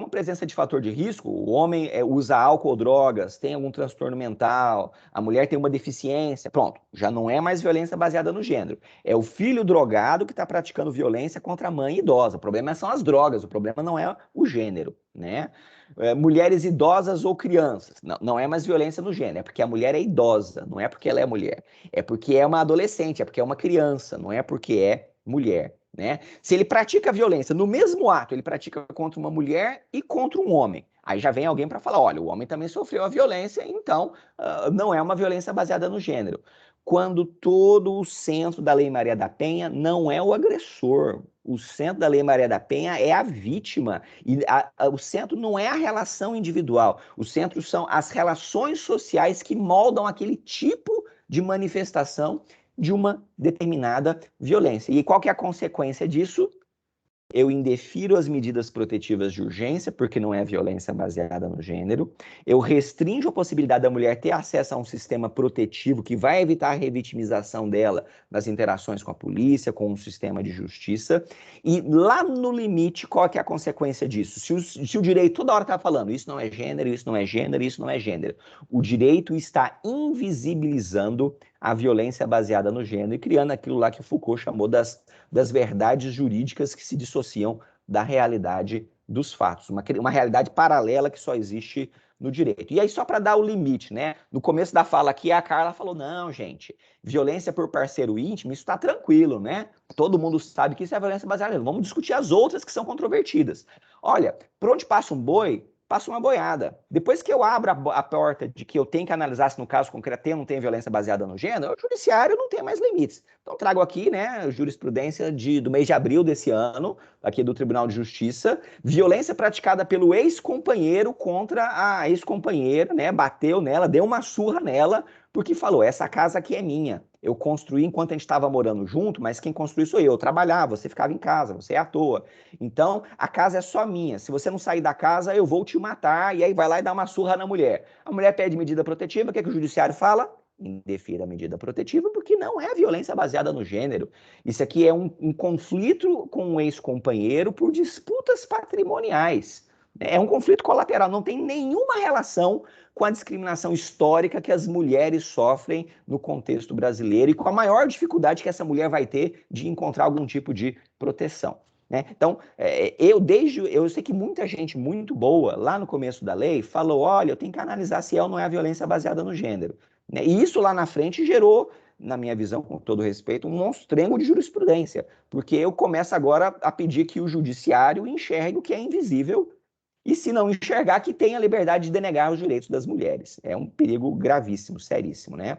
presença de fator de risco, o homem usa álcool ou drogas, tem algum transtorno mental, a mulher tem uma deficiência, pronto, já não é mais violência baseada no gênero. É o filho drogado que está praticando violência contra a mãe idosa. O problema são as drogas, o problema não é o gênero, né? Mulheres idosas ou crianças, não é mais violência no gênero, é porque a mulher é idosa, não é porque ela é mulher, é porque é uma adolescente, é porque é uma criança, não é porque é mulher. Né? Se ele pratica violência no mesmo ato, ele pratica contra uma mulher e contra um homem. Aí já vem alguém para falar, olha, o homem também sofreu a violência, então não é uma violência baseada no gênero. Quando todo o centro da Lei Maria da Penha não é o agressor, o centro da Lei Maria da Penha é a vítima, e o centro não é a relação individual, o centro são as relações sociais que moldam aquele tipo de manifestação de uma determinada violência. E qual que é a consequência disso? Eu indefiro as medidas protetivas de urgência, porque não é violência baseada no gênero. Eu restringo a possibilidade da mulher ter acesso a um sistema protetivo que vai evitar a revitimização dela nas interações com a polícia, com o sistema de justiça. E lá no limite, qual que é a consequência disso? Se o direito toda hora está falando isso não é gênero, isso não é gênero, isso não é gênero, o direito está invisibilizando a violência baseada no gênero e criando aquilo lá que Foucault chamou das verdades jurídicas que se dissociam da realidade dos fatos, uma realidade paralela que só existe no direito. E aí, só para dar o limite, né? No começo da fala aqui, a Carla falou, não, gente, violência por parceiro íntimo, isso está tranquilo, né? Todo mundo sabe que isso é violência baseada. Vamos discutir as outras que são controvertidas. Olha, por onde passa um boi, passa uma boiada. Depois que eu abro a porta de que eu tenho que analisar se no caso concreto tem ou não tem violência baseada no gênero, o judiciário não tem mais limites. Então trago aqui, né, jurisprudência do mês de abril desse ano, aqui do Tribunal de Justiça, violência praticada pelo ex-companheiro contra a ex-companheira, né, bateu nela, deu uma surra nela, porque falou, essa casa aqui é minha. Eu construí enquanto a gente estava morando junto, mas quem construiu sou eu. Eu trabalhava, você ficava em casa, você é à toa. Então, a casa é só minha. Se você não sair da casa, eu vou te matar. E aí vai lá e dá uma surra na mulher. A mulher pede medida protetiva, o que é que o judiciário fala? Indefira a medida protetiva, porque não é violência baseada no gênero. Isso aqui é um conflito com um ex-companheiro por disputas patrimoniais. É um conflito colateral, não tem nenhuma relação com a discriminação histórica que as mulheres sofrem no contexto brasileiro e com a maior dificuldade que essa mulher vai ter de encontrar algum tipo de proteção. Né? Então, eu sei que muita gente muito boa, lá no começo da lei, falou, olha, eu tenho que analisar se é ou não é a violência baseada no gênero. Né? E isso lá na frente gerou, na minha visão, com todo respeito, um monstrengo de jurisprudência, porque eu começo agora a pedir que o judiciário enxergue o que é invisível e, se não enxergar, que tenha a liberdade de denegar os direitos das mulheres. É um perigo gravíssimo, seríssimo, né?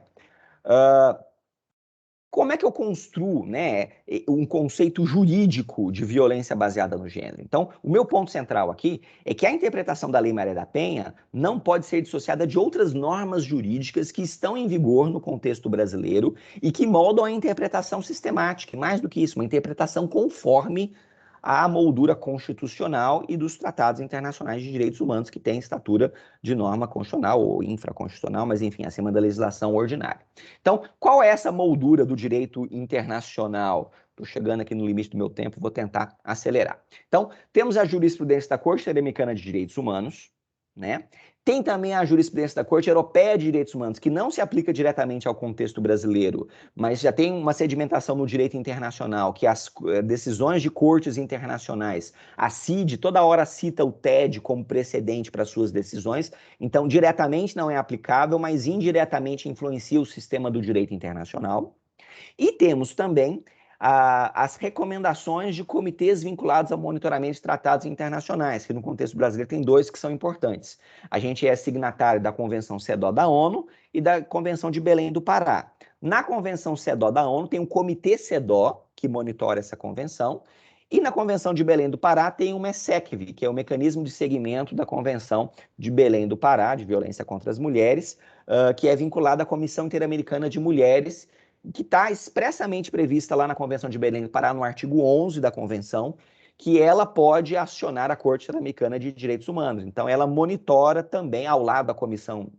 Como é que eu construo, né, um conceito jurídico de violência baseada no gênero? Então, o meu ponto central aqui é que a interpretação da Lei Maria da Penha não pode ser dissociada de outras normas jurídicas que estão em vigor no contexto brasileiro e que moldam a interpretação sistemática, e mais do que isso, uma interpretação conforme à moldura constitucional e dos tratados internacionais de direitos humanos que têm estatura de norma constitucional ou infraconstitucional, mas enfim, acima da legislação ordinária. Então, qual é essa moldura do direito internacional? Estou chegando aqui no limite do meu tempo, vou tentar acelerar. Então, temos a jurisprudência da Corte Interamericana de Direitos Humanos, né? Tem também a jurisprudência da Corte Europeia de Direitos Humanos, que não se aplica diretamente ao contexto brasileiro, mas já tem uma sedimentação no direito internacional, que as decisões de cortes internacionais, a CID toda hora cita o TED como precedente para suas decisões, então diretamente não é aplicável, mas indiretamente influencia o sistema do direito internacional. E temos também as recomendações de comitês vinculados ao monitoramento de tratados internacionais, que no contexto brasileiro tem 2 que são importantes. A gente é signatário da Convenção CEDAW da ONU e da Convenção de Belém do Pará. Na Convenção CEDAW da ONU tem um comitê CEDAW, que monitora essa convenção, e na Convenção de Belém do Pará tem o MESECV, que é o Mecanismo de Seguimento da Convenção de Belém do Pará, de violência contra as mulheres, que é vinculado à Comissão Interamericana de Mulheres, que está expressamente prevista lá na Convenção de Belém do Pará, no artigo 11 da Convenção, que ela pode acionar a Corte Interamericana de Direitos Humanos. Então, ela monitora também, ao lado da Comissão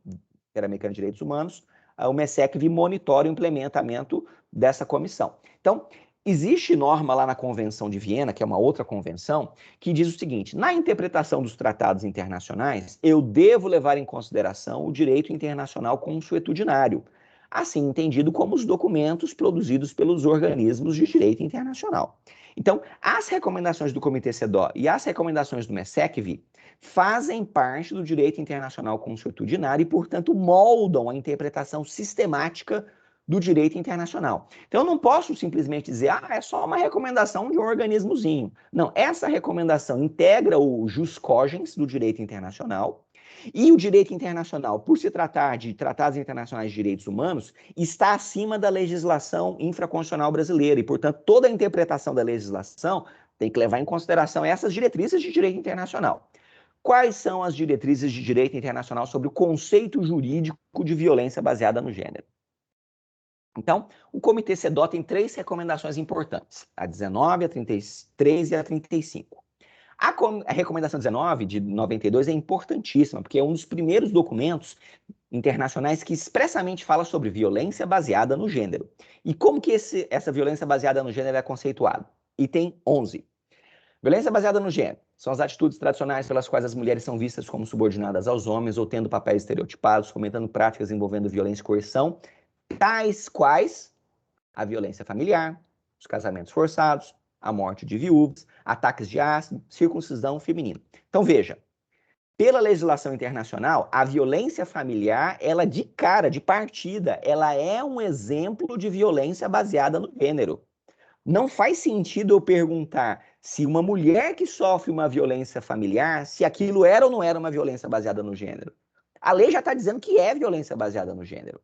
Interamericana de Direitos Humanos, o MESECV monitora o implementamento dessa comissão. Então, existe norma lá na Convenção de Viena, que é uma outra convenção, que diz o seguinte: na interpretação dos tratados internacionais, eu devo levar em consideração o direito internacional consuetudinário, assim entendido como os documentos produzidos pelos organismos de direito internacional. Então, as recomendações do Comitê CEDAW e as recomendações do MESECV fazem parte do direito internacional consuetudinário e, portanto, moldam a interpretação sistemática do direito internacional. Então, eu não posso simplesmente dizer, é só uma recomendação de um organismozinho. Não, essa recomendação integra o jus cogens do direito internacional, e o direito internacional, por se tratar de tratados internacionais de direitos humanos, está acima da legislação infraconstitucional brasileira, e, portanto, toda a interpretação da legislação tem que levar em consideração essas diretrizes de direito internacional. Quais são as diretrizes de direito internacional sobre o conceito jurídico de violência baseada no gênero? Então, o Comitê CEDAW tem 3 recomendações importantes, a 19, a 33 e a 35. A recomendação 19, de 92, é importantíssima, porque é um dos primeiros documentos internacionais que expressamente fala sobre violência baseada no gênero. E como que essa violência baseada no gênero é conceituada? Item 11. Violência baseada no gênero são as atitudes tradicionais pelas quais as mulheres são vistas como subordinadas aos homens ou tendo papéis estereotipados, fomentando práticas envolvendo violência e coerção, tais quais a violência familiar, os casamentos forçados, a morte de viúvas, ataques de ácido, circuncisão feminina. Então, veja, pela legislação internacional, a violência familiar, ela de cara, de partida, ela é um exemplo de violência baseada no gênero. Não faz sentido eu perguntar se uma mulher que sofre uma violência familiar, se aquilo era ou não era uma violência baseada no gênero. A lei já está dizendo que é violência baseada no gênero.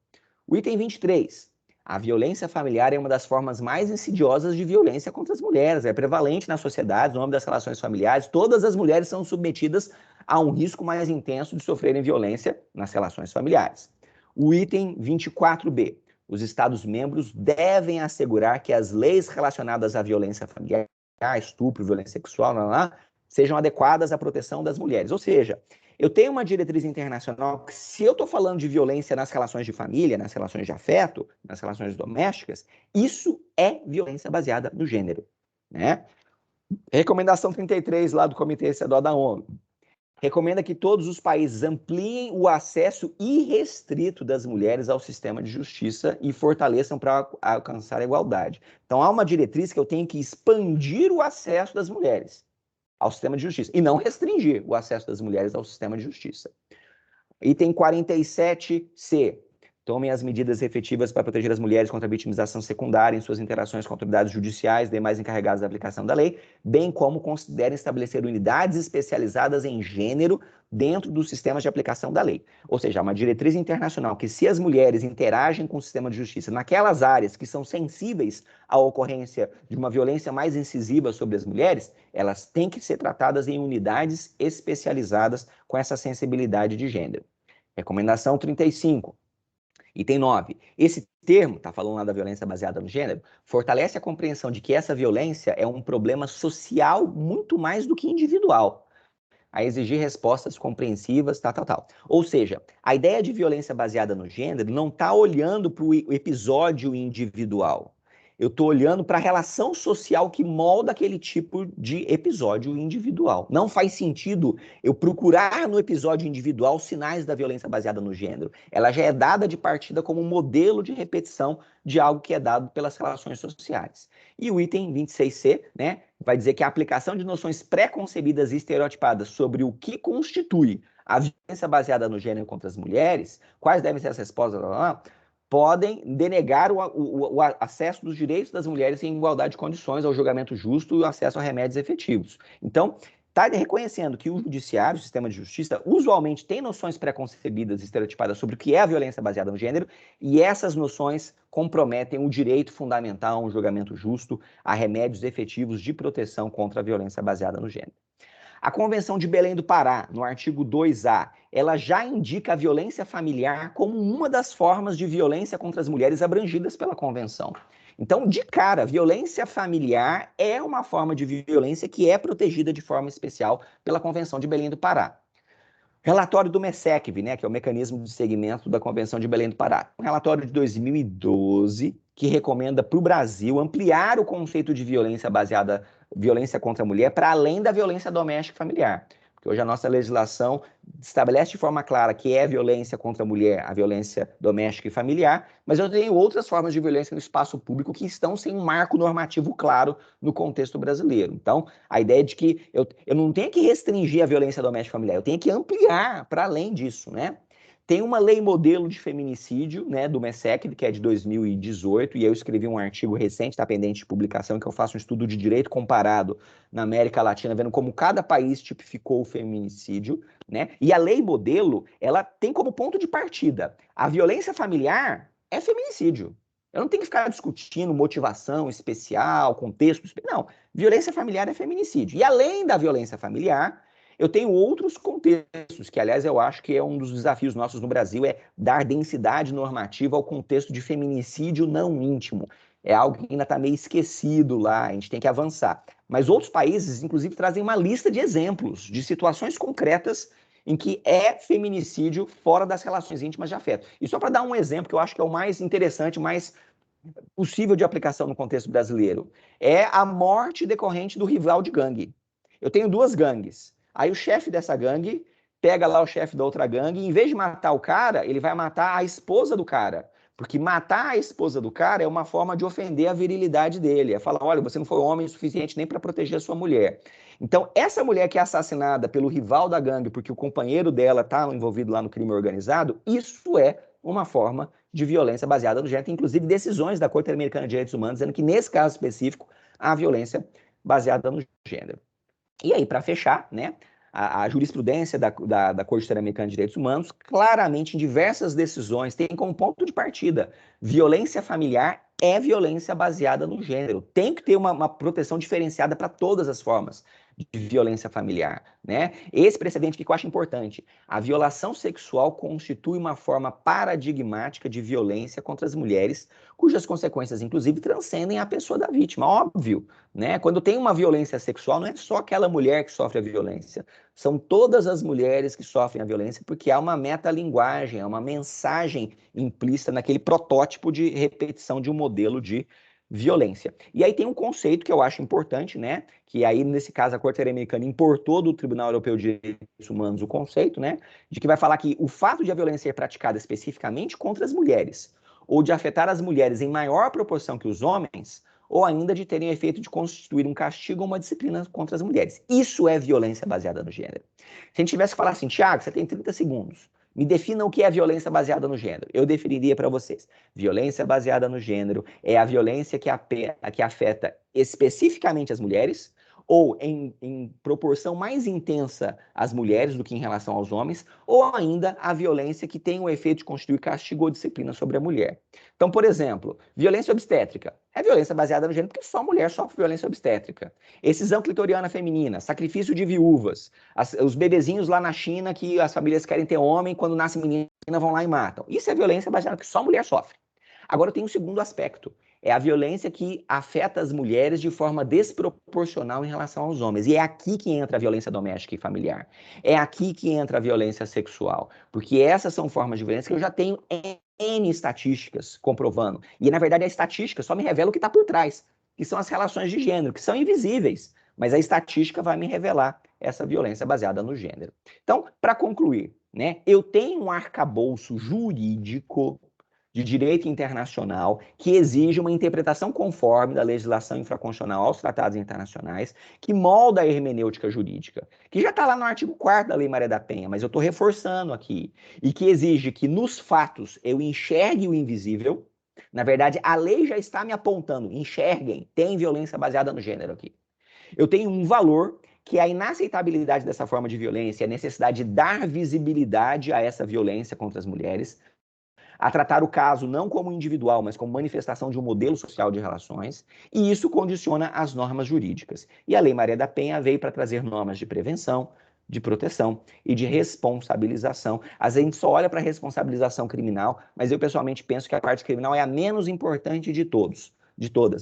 O item 23. A violência familiar é uma das formas mais insidiosas de violência contra as mulheres. É prevalente na sociedade, no âmbito das relações familiares. Todas as mulheres são submetidas a um risco mais intenso de sofrerem violência nas relações familiares. O item 24b. Os Estados-membros devem assegurar que as leis relacionadas à violência familiar, estupro, violência sexual, sejam adequadas à proteção das mulheres. Ou seja, eu tenho uma diretriz internacional que, se eu estou falando de violência nas relações de família, nas relações de afeto, nas relações domésticas, isso é violência baseada no gênero, né? Recomendação 33 lá do Comitê CEDAW da ONU. Recomenda que todos os países ampliem o acesso irrestrito das mulheres ao sistema de justiça e fortaleçam para alcançar a igualdade. Então, há uma diretriz que eu tenho que expandir o acesso das mulheres ao sistema de justiça e não restringir o acesso das mulheres ao sistema de justiça. Item 47C. Tomem as medidas efetivas para proteger as mulheres contra a vitimização secundária em suas interações com autoridades judiciais, demais encarregadas da aplicação da lei, bem como considerem estabelecer unidades especializadas em gênero dentro dos sistemas de aplicação da lei. Ou seja, uma diretriz internacional que, se as mulheres interagem com o sistema de justiça naquelas áreas que são sensíveis à ocorrência de uma violência mais incisiva sobre as mulheres, elas têm que ser tratadas em unidades especializadas com essa sensibilidade de gênero. Recomendação 35. Item 9. Esse termo, está falando lá da violência baseada no gênero, fortalece a compreensão de que essa violência é um problema social muito mais do que individual, a exigir respostas compreensivas, tal. Ou seja, a ideia de violência baseada no gênero não está olhando para o episódio individual. Eu estou olhando para a relação social que molda aquele tipo de episódio individual. Não faz sentido eu procurar no episódio individual sinais da violência baseada no gênero. Ela já é dada de partida como um modelo de repetição de algo que é dado pelas relações sociais. E o item 26C, né, vai dizer que a aplicação de noções pré-concebidas e estereotipadas sobre o que constitui a violência baseada no gênero contra as mulheres, quais devem ser as respostas, podem denegar o acesso dos direitos das mulheres em igualdade de condições ao julgamento justo e o acesso a remédios efetivos. Então, está reconhecendo que o judiciário, o sistema de justiça, usualmente tem noções pré-concebidas e estereotipadas sobre o que é a violência baseada no gênero, e essas noções comprometem o direito fundamental a um julgamento justo, a remédios efetivos de proteção contra a violência baseada no gênero. A Convenção de Belém do Pará, no artigo 2A, ela já indica a violência familiar como uma das formas de violência contra as mulheres abrangidas pela Convenção. Então, de cara, violência familiar é uma forma de violência que é protegida de forma especial pela Convenção de Belém do Pará. Relatório do MESECV, né, que é o Mecanismo de Segmento da Convenção de Belém do Pará. Um relatório de 2012 que recomenda para o Brasil ampliar o conceito de violência contra a mulher para além da violência doméstica e familiar. Porque hoje a nossa legislação estabelece de forma clara que é violência contra a mulher, a violência doméstica e familiar, mas eu tenho outras formas de violência no espaço público que estão sem um marco normativo claro no contexto brasileiro. Então, a ideia de que eu não tenho que restringir a violência doméstica e familiar, eu tenho que ampliar para além disso, né? Tem uma lei modelo de feminicídio, né, do MESEC, que é de 2018, e eu escrevi um artigo recente, está pendente de publicação, que eu faço um estudo de direito comparado na América Latina, vendo como cada país tipificou o feminicídio, né? E a lei modelo, ela tem como ponto de partida a violência familiar é feminicídio. Eu não tenho que ficar discutindo motivação especial, contexto especial. Não, violência familiar é feminicídio. E além da violência familiar, eu tenho outros contextos, que aliás eu acho que é um dos desafios nossos no Brasil, é dar densidade normativa ao contexto de feminicídio não íntimo. É algo que ainda está meio esquecido lá, a gente tem que avançar. Mas outros países, inclusive, trazem uma lista de exemplos, de situações concretas em que é feminicídio fora das relações íntimas de afeto. E só para dar um exemplo que eu acho que é o mais interessante, mais possível de aplicação no contexto brasileiro, é a morte decorrente do rival de gangue. Eu tenho duas gangues. Aí o chefe dessa gangue pega lá o chefe da outra gangue e, em vez de matar o cara, ele vai matar a esposa do cara. Porque matar a esposa do cara é uma forma de ofender a virilidade dele. É falar, olha, você não foi homem o suficiente nem para proteger a sua mulher. Então, essa mulher que é assassinada pelo rival da gangue porque o companheiro dela está envolvido lá no crime organizado, isso é uma forma de violência baseada no gênero, inclusive decisões da Corte Interamericana de Direitos Humanos, dizendo que, nesse caso específico, há violência baseada no gênero. E aí, para fechar, né, a jurisprudência da Corte Interamericana de Direitos Humanos, claramente, em diversas decisões, tem como ponto de partida violência familiar é violência baseada no gênero. Tem que ter uma proteção diferenciada para todas as formas de violência familiar, né? Esse precedente que eu acho importante. A violação sexual constitui uma forma paradigmática de violência contra as mulheres, cujas consequências, inclusive, transcendem a pessoa da vítima. Óbvio, né? Quando tem uma violência sexual, não é só aquela mulher que sofre a violência. São todas as mulheres que sofrem a violência, porque há uma metalinguagem, há uma mensagem implícita naquele protótipo de repetição de um modelo de violência. E aí tem um conceito que eu acho importante, né? Que aí, nesse caso, a Corte Interamericana importou do Tribunal Europeu de Direitos Humanos o conceito, né? De que vai falar que o fato de a violência ser praticada especificamente contra as mulheres, ou de afetar as mulheres em maior proporção que os homens, ou ainda de terem o efeito de constituir um castigo ou uma disciplina contra as mulheres. Isso é violência baseada no gênero. Se a gente tivesse que falar assim, Tiago, você tem 30 segundos, me defina o que é violência baseada no gênero. Eu definiria para vocês. Violência baseada no gênero é a violência que afeta especificamente as mulheres, ou em proporção mais intensa as mulheres do que em relação aos homens, ou ainda a violência que tem o efeito de constituir castigo ou disciplina sobre a mulher. Então, por exemplo, violência obstétrica é violência baseada no gênero porque só mulher sofre violência obstétrica. Excisão clitoriana feminina, sacrifício de viúvas, os bebezinhos lá na China que as famílias querem ter homem, quando nasce menina vão lá e matam. Isso é violência baseada porque só mulher sofre. Agora tem um segundo aspecto. É a violência que afeta as mulheres de forma desproporcional em relação aos homens. E é aqui que entra a violência doméstica e familiar. É aqui que entra a violência sexual. Porque essas são formas de violência que eu já tenho N estatísticas comprovando. E, na verdade, a estatística só me revela o que está por trás, que são as relações de gênero, que são invisíveis. Mas a estatística vai me revelar essa violência baseada no gênero. Então, para concluir, né, eu tenho um arcabouço jurídico de direito internacional que exige uma interpretação conforme da legislação infraconstitucional aos tratados internacionais, que molda a hermenêutica jurídica, que já está lá no artigo 4º da Lei Maria da Penha, mas eu estou reforçando aqui, e que exige que nos fatos eu enxergue o invisível. Na verdade, a lei já está me apontando, enxerguem, tem violência baseada no gênero aqui. Eu tenho um valor que é a inaceitabilidade dessa forma de violência, a necessidade de dar visibilidade a essa violência contra as mulheres, a tratar o caso não como individual, mas como manifestação de um modelo social de relações, e isso condiciona as normas jurídicas. E a Lei Maria da Penha veio para trazer normas de prevenção, de proteção e de responsabilização. Às vezes a gente só olha para a responsabilização criminal, mas eu pessoalmente penso que a parte criminal é a menos importante de todas.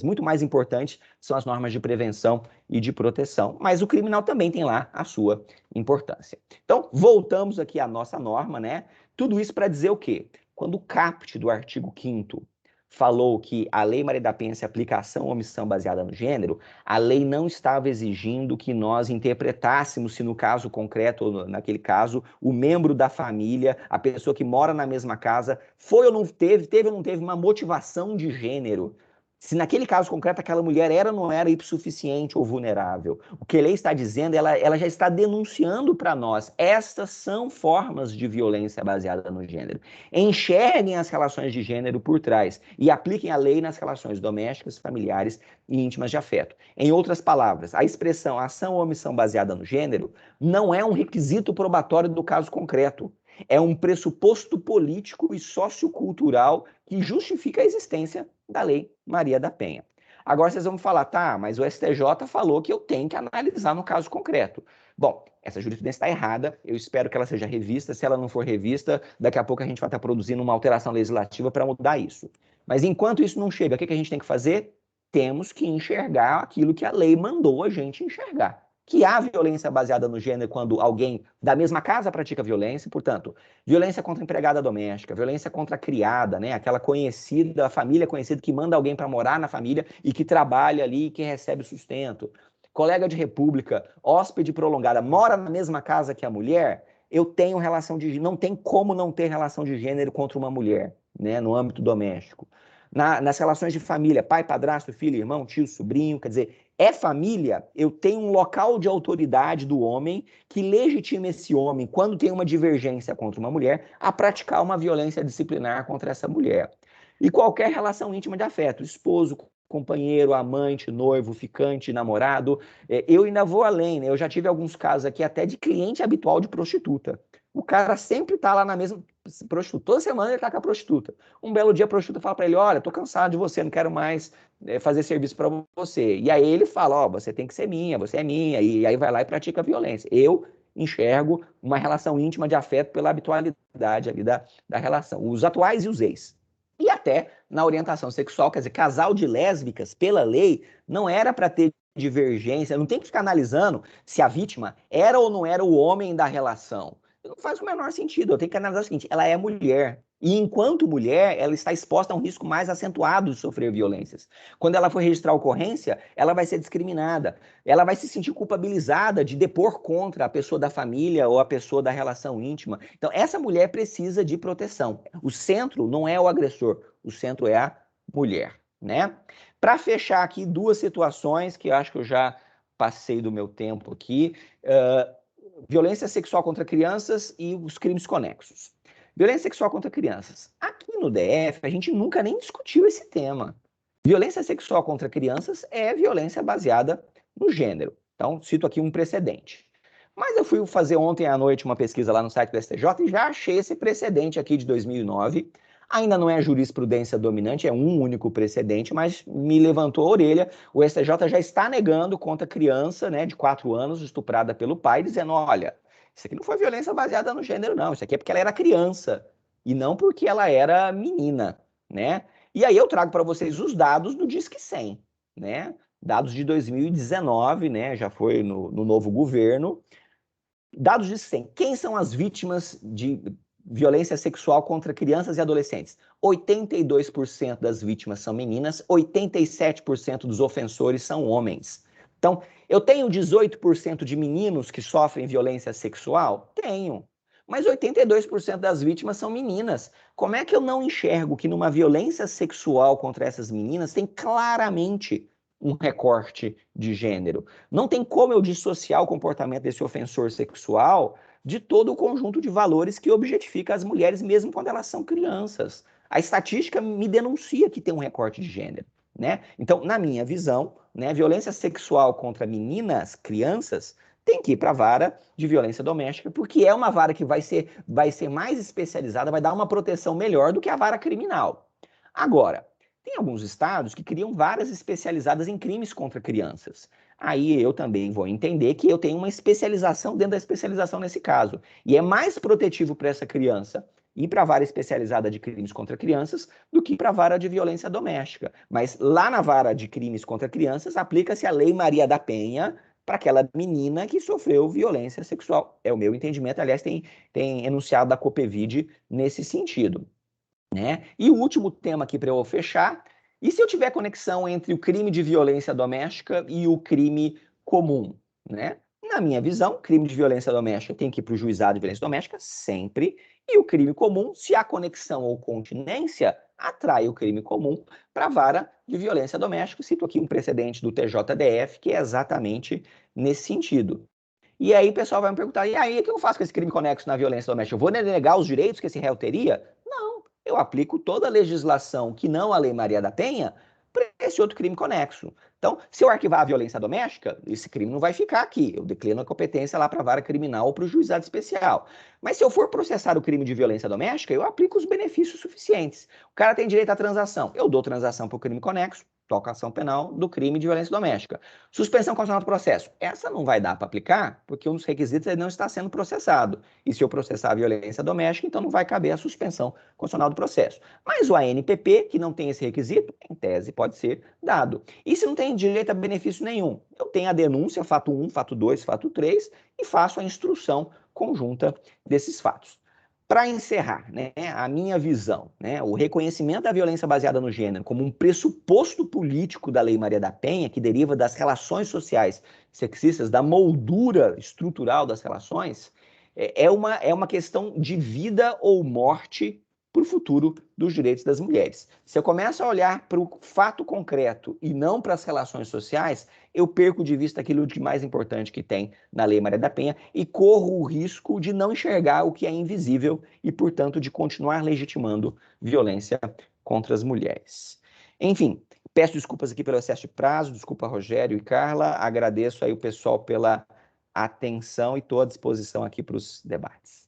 Muito mais importante são as normas de prevenção e de proteção, mas o criminal também tem lá a sua importância. Então, voltamos aqui à nossa norma, né? Tudo isso para dizer o quê? Quando o caput do artigo 5º falou que a Lei Maria da Penha se aplica à ação ou omissão baseada no gênero, a lei não estava exigindo que nós interpretássemos se no caso concreto, ou naquele caso, o membro da família, a pessoa que mora na mesma casa, foi ou não teve ou não teve uma motivação de gênero. Se naquele caso concreto aquela mulher era ou não era hipossuficiente ou vulnerável. O que a lei está dizendo, ela já está denunciando para nós. Estas são formas de violência baseada no gênero. Enxerguem as relações de gênero por trás e apliquem a lei nas relações domésticas, familiares e íntimas de afeto. Em outras palavras, a expressão ação ou omissão baseada no gênero não é um requisito probatório do caso concreto. É um pressuposto político e sociocultural que justifica a existência da Lei Maria da Penha. Agora vocês vão falar, tá, mas o STJ falou que eu tenho que analisar no caso concreto. Bom, essa jurisprudência está errada, eu espero que ela seja revista. Se ela não for revista, daqui a pouco a gente vai estar produzindo uma alteração legislativa para mudar isso. Mas enquanto isso não chega, o que a gente tem que fazer? Temos que enxergar aquilo que a lei mandou a gente enxergar. Que há violência baseada no gênero quando alguém da mesma casa pratica violência, portanto, violência contra a empregada doméstica, violência contra a criada, né? Aquela conhecida, a família conhecida que manda alguém para morar na família e que trabalha ali e que recebe sustento. Colega de república, hóspede prolongada, mora na mesma casa que a mulher, eu tenho relação de... Não tem como não ter relação de gênero contra uma mulher, né? No âmbito doméstico. Nas relações de família, pai, padrasto, filho, irmão, tio, sobrinho, quer dizer, é família, eu tenho um local de autoridade do homem que legitima esse homem, quando tem uma divergência contra uma mulher, a praticar uma violência disciplinar contra essa mulher. E qualquer relação íntima de afeto, esposo, companheiro, amante, noivo, ficante, namorado, eu ainda vou além, né? Eu já tive alguns casos aqui até de cliente habitual de prostituta. O cara sempre tá lá na mesma prostituta, toda semana ele tá com a prostituta. Um belo dia a prostituta fala para ele, olha, tô cansado de você, não quero mais fazer serviço para você. E aí ele fala, ó, você tem que ser minha, você é minha, e aí vai lá e pratica violência. Eu enxergo uma relação íntima de afeto pela habitualidade ali da relação, os atuais e os ex. E até na orientação sexual, quer dizer, casal de lésbicas, pela lei, não era para ter divergência, não tem que ficar analisando se a vítima era ou não era o homem da relação. Não faz o menor sentido. Eu tenho que analisar o seguinte, ela é mulher. E enquanto mulher, ela está exposta a um risco mais acentuado de sofrer violências. Quando ela for registrar a ocorrência, ela vai ser discriminada. Ela vai se sentir culpabilizada de depor contra a pessoa da família ou a pessoa da relação íntima. Então, essa mulher precisa de proteção. O centro não é o agressor, o centro é a mulher, né? Para fechar aqui, duas situações que eu acho que eu já passei do meu tempo aqui. Violência sexual contra crianças e os crimes conexos. Violência sexual contra crianças. Aqui no DF, a gente nunca nem discutiu esse tema. Violência sexual contra crianças é violência baseada no gênero. Então, cito aqui um precedente. Mas eu fui fazer ontem à noite uma pesquisa lá no site do STJ e já achei esse precedente aqui de 2009. Ainda não é jurisprudência dominante, é um único precedente, mas me levantou a orelha. O STJ já está negando contra criança, né, de 4 anos, estuprada pelo pai, dizendo, olha, isso aqui não foi violência baseada no gênero, não. Isso aqui é porque ela era criança e não porque ela era menina, né? E aí eu trago para vocês os dados do Disque 100, né? Dados de 2019, né? Já foi no novo governo. Dados de 100. Quem são as vítimas de violência sexual contra crianças e adolescentes? 82% das vítimas são meninas, 87% dos ofensores são homens. Então, eu tenho 18% de meninos que sofrem violência sexual? Tenho. mas 82% das vítimas são meninas. Como é que eu não enxergo que numa violência sexual contra essas meninas tem claramente um recorte de gênero? Não tem como eu dissociar o comportamento desse ofensor sexual de todo o conjunto de valores que objetifica as mulheres, mesmo quando elas são crianças. A estatística me denuncia que tem um recorte de gênero, né? Então, na minha visão, né, violência sexual contra meninas, crianças, tem que ir para a vara de violência doméstica, porque é uma vara que vai ser mais especializada, vai dar uma proteção melhor do que a vara criminal. Agora, tem alguns estados que criam varas especializadas em crimes contra crianças. Aí eu também vou entender que eu tenho uma especialização dentro da especialização nesse caso. E é mais protetivo para essa criança ir para a vara especializada de crimes contra crianças do que para a vara de violência doméstica. Mas lá na vara de crimes contra crianças, aplica-se a Lei Maria da Penha para aquela menina que sofreu violência sexual. É o meu entendimento, aliás, tem enunciado da Copevide nesse sentido, né? E o último tema aqui para eu fechar, e se eu tiver conexão entre o crime de violência doméstica e o crime comum, né? Na minha visão, crime de violência doméstica tem que ir para o juizado de violência doméstica sempre, e o crime comum, se há conexão ou continência, atrai o crime comum para a vara de violência doméstica. Cito aqui um precedente do TJDF, que é exatamente nesse sentido. E aí o pessoal vai me perguntar, e aí o que eu faço com esse crime conexo na violência doméstica? Eu vou negar os direitos que esse réu teria? Não, eu aplico toda a legislação que não a Lei Maria da Penha para esse outro crime conexo. Então, se eu arquivar a violência doméstica, esse crime não vai ficar aqui. Eu declino a competência lá para a vara criminal ou para o juizado especial. Mas se eu for processar o crime de violência doméstica, eu aplico os benefícios suficientes. O cara tem direito à transação. Eu dou transação para o crime conexo, toca a ação penal do crime de violência doméstica. Suspensão condicional do processo. Essa não vai dar para aplicar, porque um dos requisitos é não estar sendo processado. E se eu processar a violência doméstica, então não vai caber a suspensão condicional do processo. Mas o ANPP, que não tem esse requisito, em tese pode ser dado. E se não tem direito a benefício nenhum? Eu tenho a denúncia, fato 1, fato 2, fato 3, e faço a instrução conjunta desses fatos. Para encerrar, né, a minha visão, né, o reconhecimento da violência baseada no gênero como um pressuposto político da Lei Maria da Penha, que deriva das relações sociais sexistas, da moldura estrutural das relações, é uma questão de vida ou morte para o futuro dos direitos das mulheres. Se eu começo a olhar para o fato concreto e não para as relações sociais, eu perco de vista aquilo de mais importante que tem na Lei Maria da Penha e corro o risco de não enxergar o que é invisível e, portanto, de continuar legitimando violência contra as mulheres. Enfim, peço desculpas aqui pelo excesso de prazo, desculpa Rogério e Carla, agradeço aí o pessoal pela atenção e estou à disposição aqui para os debates.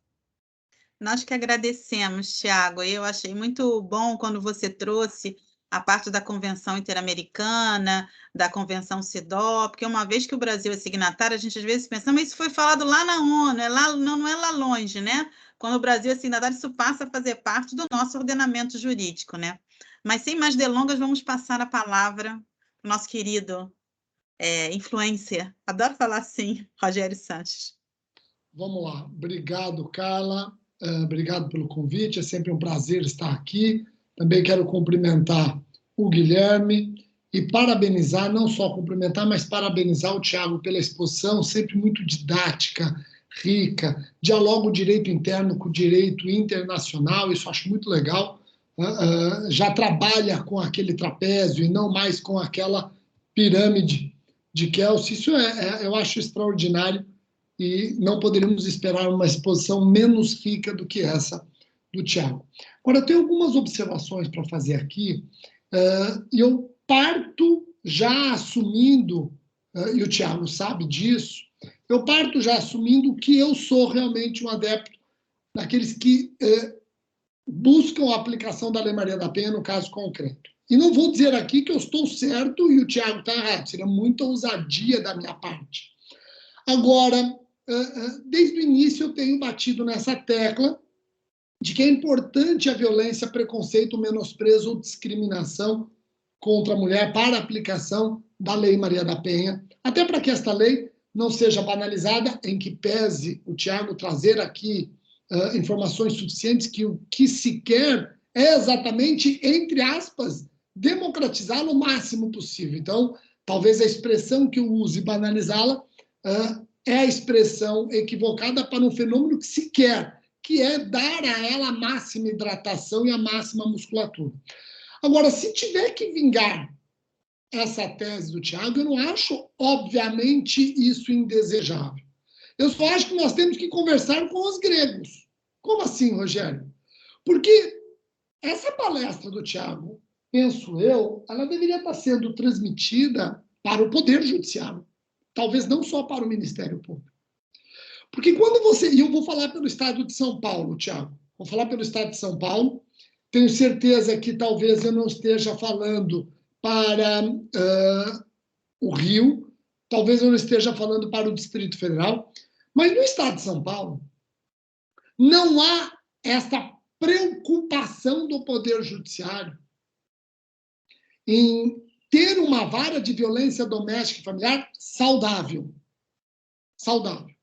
Nós que agradecemos, Tiago. Eu achei muito bom quando você trouxe a parte da Convenção Interamericana, da Convenção CEDAW, porque uma vez que o Brasil é signatário, a gente às vezes pensa, mas isso foi falado lá na ONU, não é lá longe, né? Quando o Brasil é signatário, isso passa a fazer parte do nosso ordenamento jurídico, né? Mas sem mais delongas, vamos passar a palavra para o nosso querido influencer. Adoro falar assim, Rogério Sanches. Vamos lá. Obrigado, Carla. Obrigado pelo convite. É sempre um prazer estar aqui. Também quero cumprimentar o Guilherme e parabenizar, não só cumprimentar, mas parabenizar o Tiago pela exposição, sempre muito didática, rica, dialoga o direito interno com o direito internacional, isso acho muito legal. Já trabalha com aquele trapézio e não mais com aquela pirâmide de Kelsen. Isso eu acho extraordinário e não poderíamos esperar uma exposição menos rica do que essa do Tiago. Agora, eu tenho algumas observações para fazer aqui, e eu parto já assumindo, e o Tiago sabe disso, eu parto já assumindo que eu sou realmente um adepto daqueles que buscam a aplicação da Lei Maria da Penha no caso concreto. E não vou dizer aqui que eu estou certo e o Tiago está errado, seria muita ousadia da minha parte. Agora, desde o início eu tenho batido nessa tecla de que é importante a violência, preconceito, menosprezo ou discriminação contra a mulher para a aplicação da Lei Maria da Penha, até para que esta lei não seja banalizada, em que pese o Tiago trazer aqui informações suficientes que o que se quer é exatamente, entre aspas, democratizá-la o máximo possível. Então, talvez a expressão que eu use, banalizá-la, é a expressão equivocada para um fenômeno que se quer, que é dar a ela a máxima hidratação e a máxima musculatura. Agora, se tiver que vingar essa tese do Tiago, eu não acho, obviamente, isso indesejável. Eu só acho que nós temos que conversar com os gregos. Como assim, Rogério? Porque essa palestra do Tiago, penso eu, ela deveria estar sendo transmitida para o Poder Judiciário, talvez não só para o Ministério Público. Porque quando você... E eu vou falar pelo Estado de São Paulo, Tiago. Vou falar pelo Estado de São Paulo. Tenho certeza que talvez eu não esteja falando para o Rio, talvez eu não esteja falando para o Distrito Federal, mas no Estado de São Paulo não há essa preocupação do Poder Judiciário em ter uma vara de violência doméstica e familiar saudável. Saudável.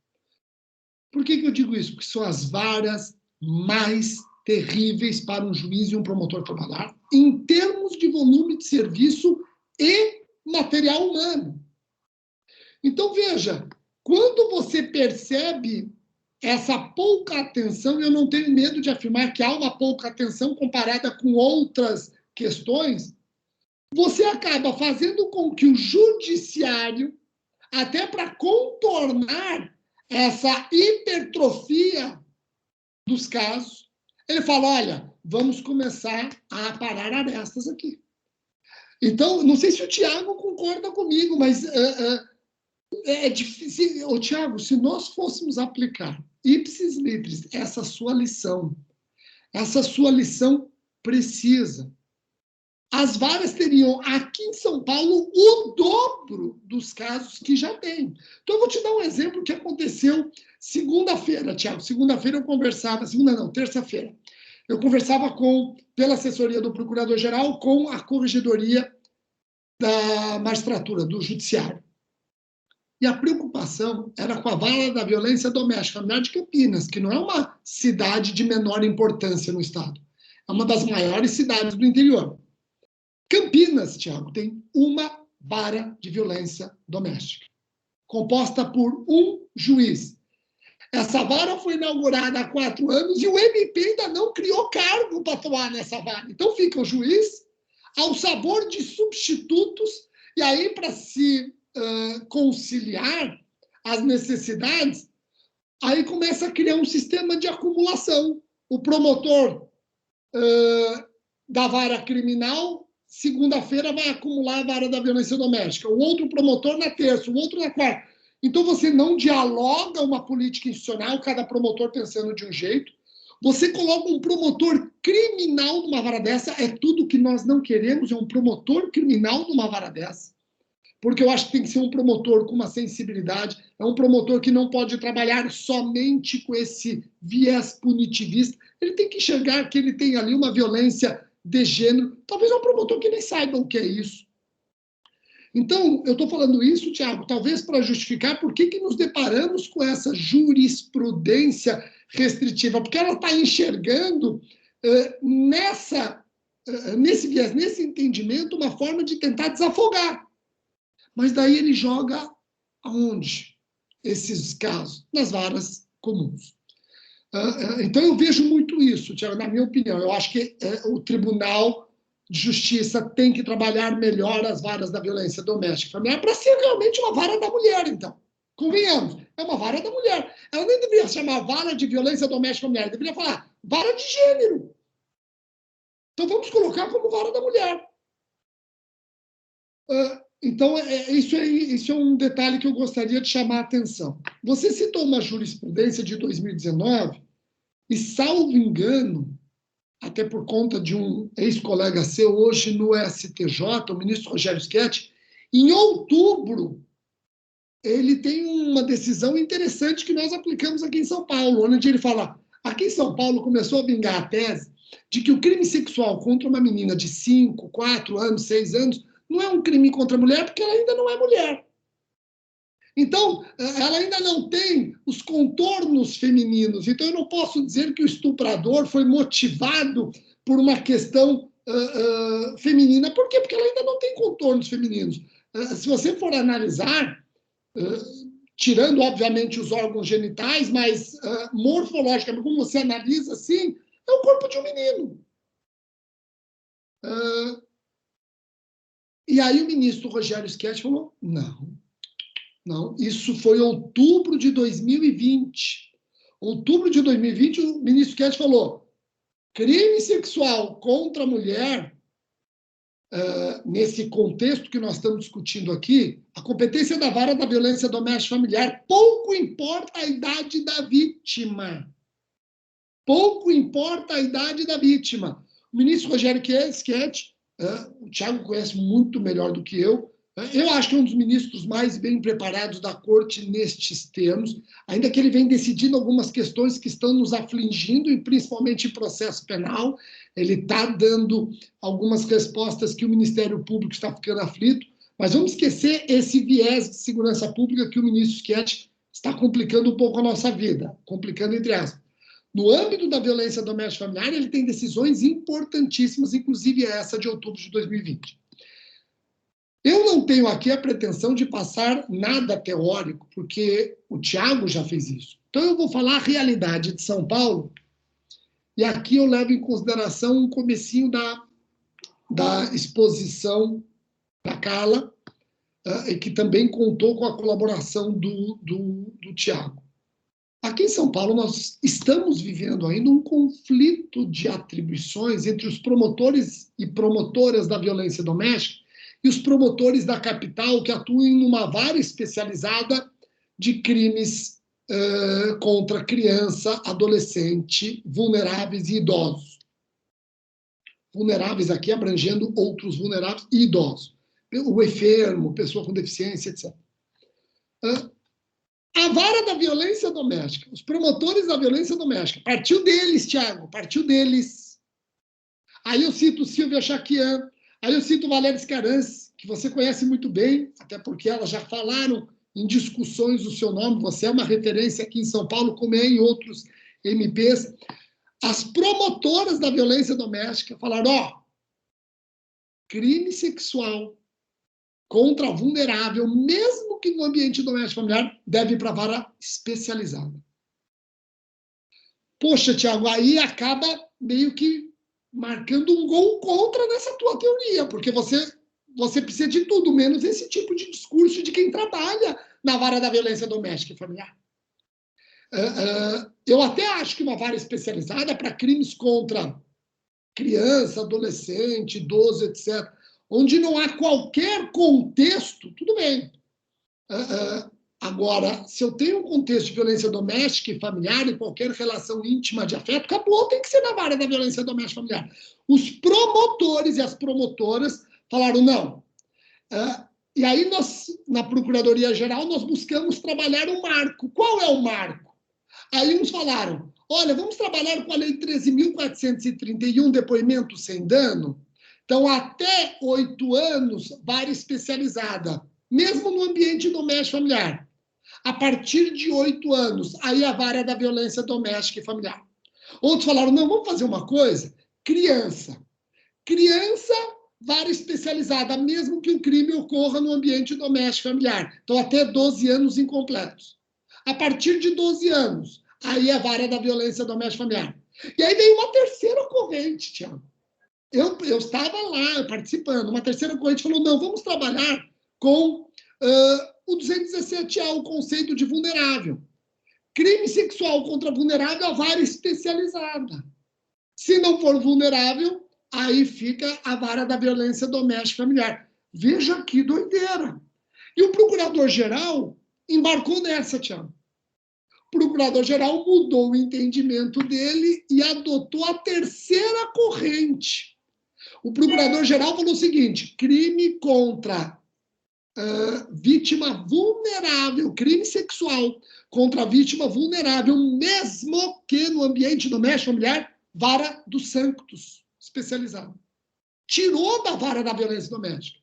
Por que eu digo isso? Porque são as varas mais terríveis para um juiz e um promotor trabalhar, em termos de volume de serviço e material humano. Então, veja, quando você percebe essa pouca atenção, eu não tenho medo de afirmar que há uma pouca atenção comparada com outras questões, você acaba fazendo com que o judiciário, até para contornar essa hipertrofia dos casos, ele fala, olha, vamos começar a parar arestas aqui. Então, não sei se o Tiago concorda comigo, mas é difícil. Ô, Tiago, se nós fôssemos aplicar ipsis litteris essa sua lição precisa, as varas teriam aqui em São Paulo o dobro dos casos que já tem. Então, eu vou te dar um exemplo que aconteceu segunda-feira, Tiago. Segunda-feira eu conversava, terça-feira. Eu conversava pela assessoria do Procurador-Geral com a Corregedoria da Magistratura, do Judiciário. E a preocupação era com a vara da violência doméstica familiar de Campinas, que não é uma cidade de menor importância no estado. É uma das maiores cidades do interior. Campinas, Tiago, tem uma vara de violência doméstica, composta por um juiz. Essa vara foi inaugurada há 4 anos e o MP ainda não criou cargo para atuar nessa vara. Então fica o juiz ao sabor de substitutos, e aí, para se conciliar as necessidades, aí começa a criar um sistema de acumulação. O promotor da vara criminal, segunda-feira, vai acumular a vara da violência doméstica. O outro promotor na terça, o outro na quarta. Então, você não dialoga uma política institucional, cada promotor pensando de um jeito. Você coloca um promotor criminal numa vara dessa, é tudo que nós não queremos, é um promotor criminal numa vara dessa. Porque eu acho que tem que ser um promotor com uma sensibilidade, é um promotor que não pode trabalhar somente com esse viés punitivista, ele tem que enxergar que ele tem ali uma violência de gênero, talvez é um promotor que nem saiba o que é isso. Então, eu estou falando isso, Tiago, talvez para justificar por que nos deparamos com essa jurisprudência restritiva, porque ela está enxergando nesse viés, nesse entendimento, uma forma de tentar desafogar. Mas daí ele joga aonde? Esses casos? Nas varas comuns. Então eu vejo muito isso, Tiago, na minha opinião. Eu acho que o Tribunal de Justiça tem que trabalhar melhor as varas da violência doméstica familiar para ser realmente uma vara da mulher, então. Convenhamos, é uma vara da mulher. Ela nem deveria chamar vara de violência doméstica familiar, deveria falar vara de gênero. Então vamos colocar como vara da mulher. Então, isso é um detalhe que eu gostaria de chamar a atenção. Você citou uma jurisprudência de 2019, e, salvo engano, até por conta de um ex-colega seu, hoje no STJ, o ministro Rogério Schetti, em outubro, ele tem uma decisão interessante que nós aplicamos aqui em São Paulo, onde ele fala, aqui em São Paulo começou a vingar a tese de que o crime sexual contra uma menina de 5, 4 anos, 6 anos, não é um crime contra a mulher, porque ela ainda não é mulher. Então, ela ainda não tem os contornos femininos. Então, eu não posso dizer que o estuprador foi motivado por uma questão feminina. Por quê? Porque ela ainda não tem contornos femininos. Se você for analisar, tirando, obviamente, os órgãos genitais, mas morfologicamente, como você analisa assim, é o corpo de um menino. E aí o ministro Rogério Schetti falou, não, isso foi outubro de 2020. Outubro de 2020, o ministro Schetti falou, crime sexual contra a mulher, nesse contexto que nós estamos discutindo aqui, a competência da vara da violência doméstica familiar, pouco importa a idade da vítima. Pouco importa a idade da vítima. O ministro Rogério Schetti, o Thiago conhece muito melhor do que eu acho que é um dos ministros mais bem preparados da corte nestes termos, ainda que ele vem decidindo algumas questões que estão nos afligindo, e principalmente em processo penal. Ele está dando algumas respostas que o Ministério Público está ficando aflito, mas vamos esquecer esse viés de segurança pública que o ministro Schetti está complicando um pouco a nossa vida, complicando entre aspas. No âmbito da violência doméstica familiar, ele tem decisões importantíssimas, inclusive essa de outubro de 2020. Eu não tenho aqui a pretensão de passar nada teórico, porque o Thiago já fez isso. Então, eu vou falar a realidade de São Paulo, e aqui eu levo em consideração um comecinho da exposição da Carla, e que também contou com a colaboração do Thiago. Aqui em São Paulo, nós estamos vivendo ainda um conflito de atribuições entre os promotores e promotoras da violência doméstica e os promotores da capital que atuam em uma vara especializada de crimes contra criança, adolescente, vulneráveis e idosos. Vulneráveis aqui abrangendo outros vulneráveis e idosos. O enfermo, pessoa com deficiência, etc. A vara da violência doméstica, os promotores da violência doméstica, partiu deles, Thiago, partiu deles. Aí eu cito Silvia Chaquian, aí eu cito Valéria Scaranci, que você conhece muito bem, até porque elas já falaram em discussões o seu nome, você é uma referência aqui em São Paulo, como é em outros MPs. As promotoras da violência doméstica falaram, crime sexual contra vulnerável, mesmo que no ambiente doméstico familiar, deve ir para a vara especializada. Poxa, Thiago, aí acaba meio que marcando um gol contra nessa tua teoria, porque você precisa de tudo, menos esse tipo de discurso de quem trabalha na vara da violência doméstica e familiar. Eu até acho que uma vara especializada para crimes contra criança, adolescente, idoso, etc., onde não há qualquer contexto, tudo bem. Agora, se eu tenho um contexto de violência doméstica e familiar e qualquer relação íntima de afeto, acabou, tem que ser na vara da violência doméstica e familiar. Os promotores e as promotoras falaram, não. E aí, nós, na Procuradoria-Geral, nós buscamos trabalhar um marco. Qual é o marco? Aí uns falaram, olha, vamos trabalhar com a Lei 13.431, depoimento sem dano. Então, até 8 anos, vara especializada, mesmo no ambiente doméstico familiar. A partir de 8 anos, aí a vara da violência doméstica e familiar. Outros falaram, não, vamos fazer uma coisa, criança. Criança, vara especializada, mesmo que o crime ocorra no ambiente doméstico familiar. Então, até 12 anos incompletos. A partir de 12 anos, aí a vara da violência doméstica e familiar. E aí vem uma terceira corrente, Thiago. Eu estava lá participando. Uma terceira corrente falou, não, vamos trabalhar com o 217A, o conceito de vulnerável. Crime sexual contra vulnerável, a vara especializada. Se não for vulnerável, aí fica a vara da violência doméstica e familiar. Veja que doideira. E o procurador-geral embarcou nessa, Thiago. O procurador-geral mudou o entendimento dele e adotou a terceira corrente. O procurador-geral falou o seguinte, crime contra vítima vulnerável, crime sexual contra vítima vulnerável, mesmo que no ambiente doméstico familiar, vara do Sanctus, especializada. Tirou da vara da violência doméstica.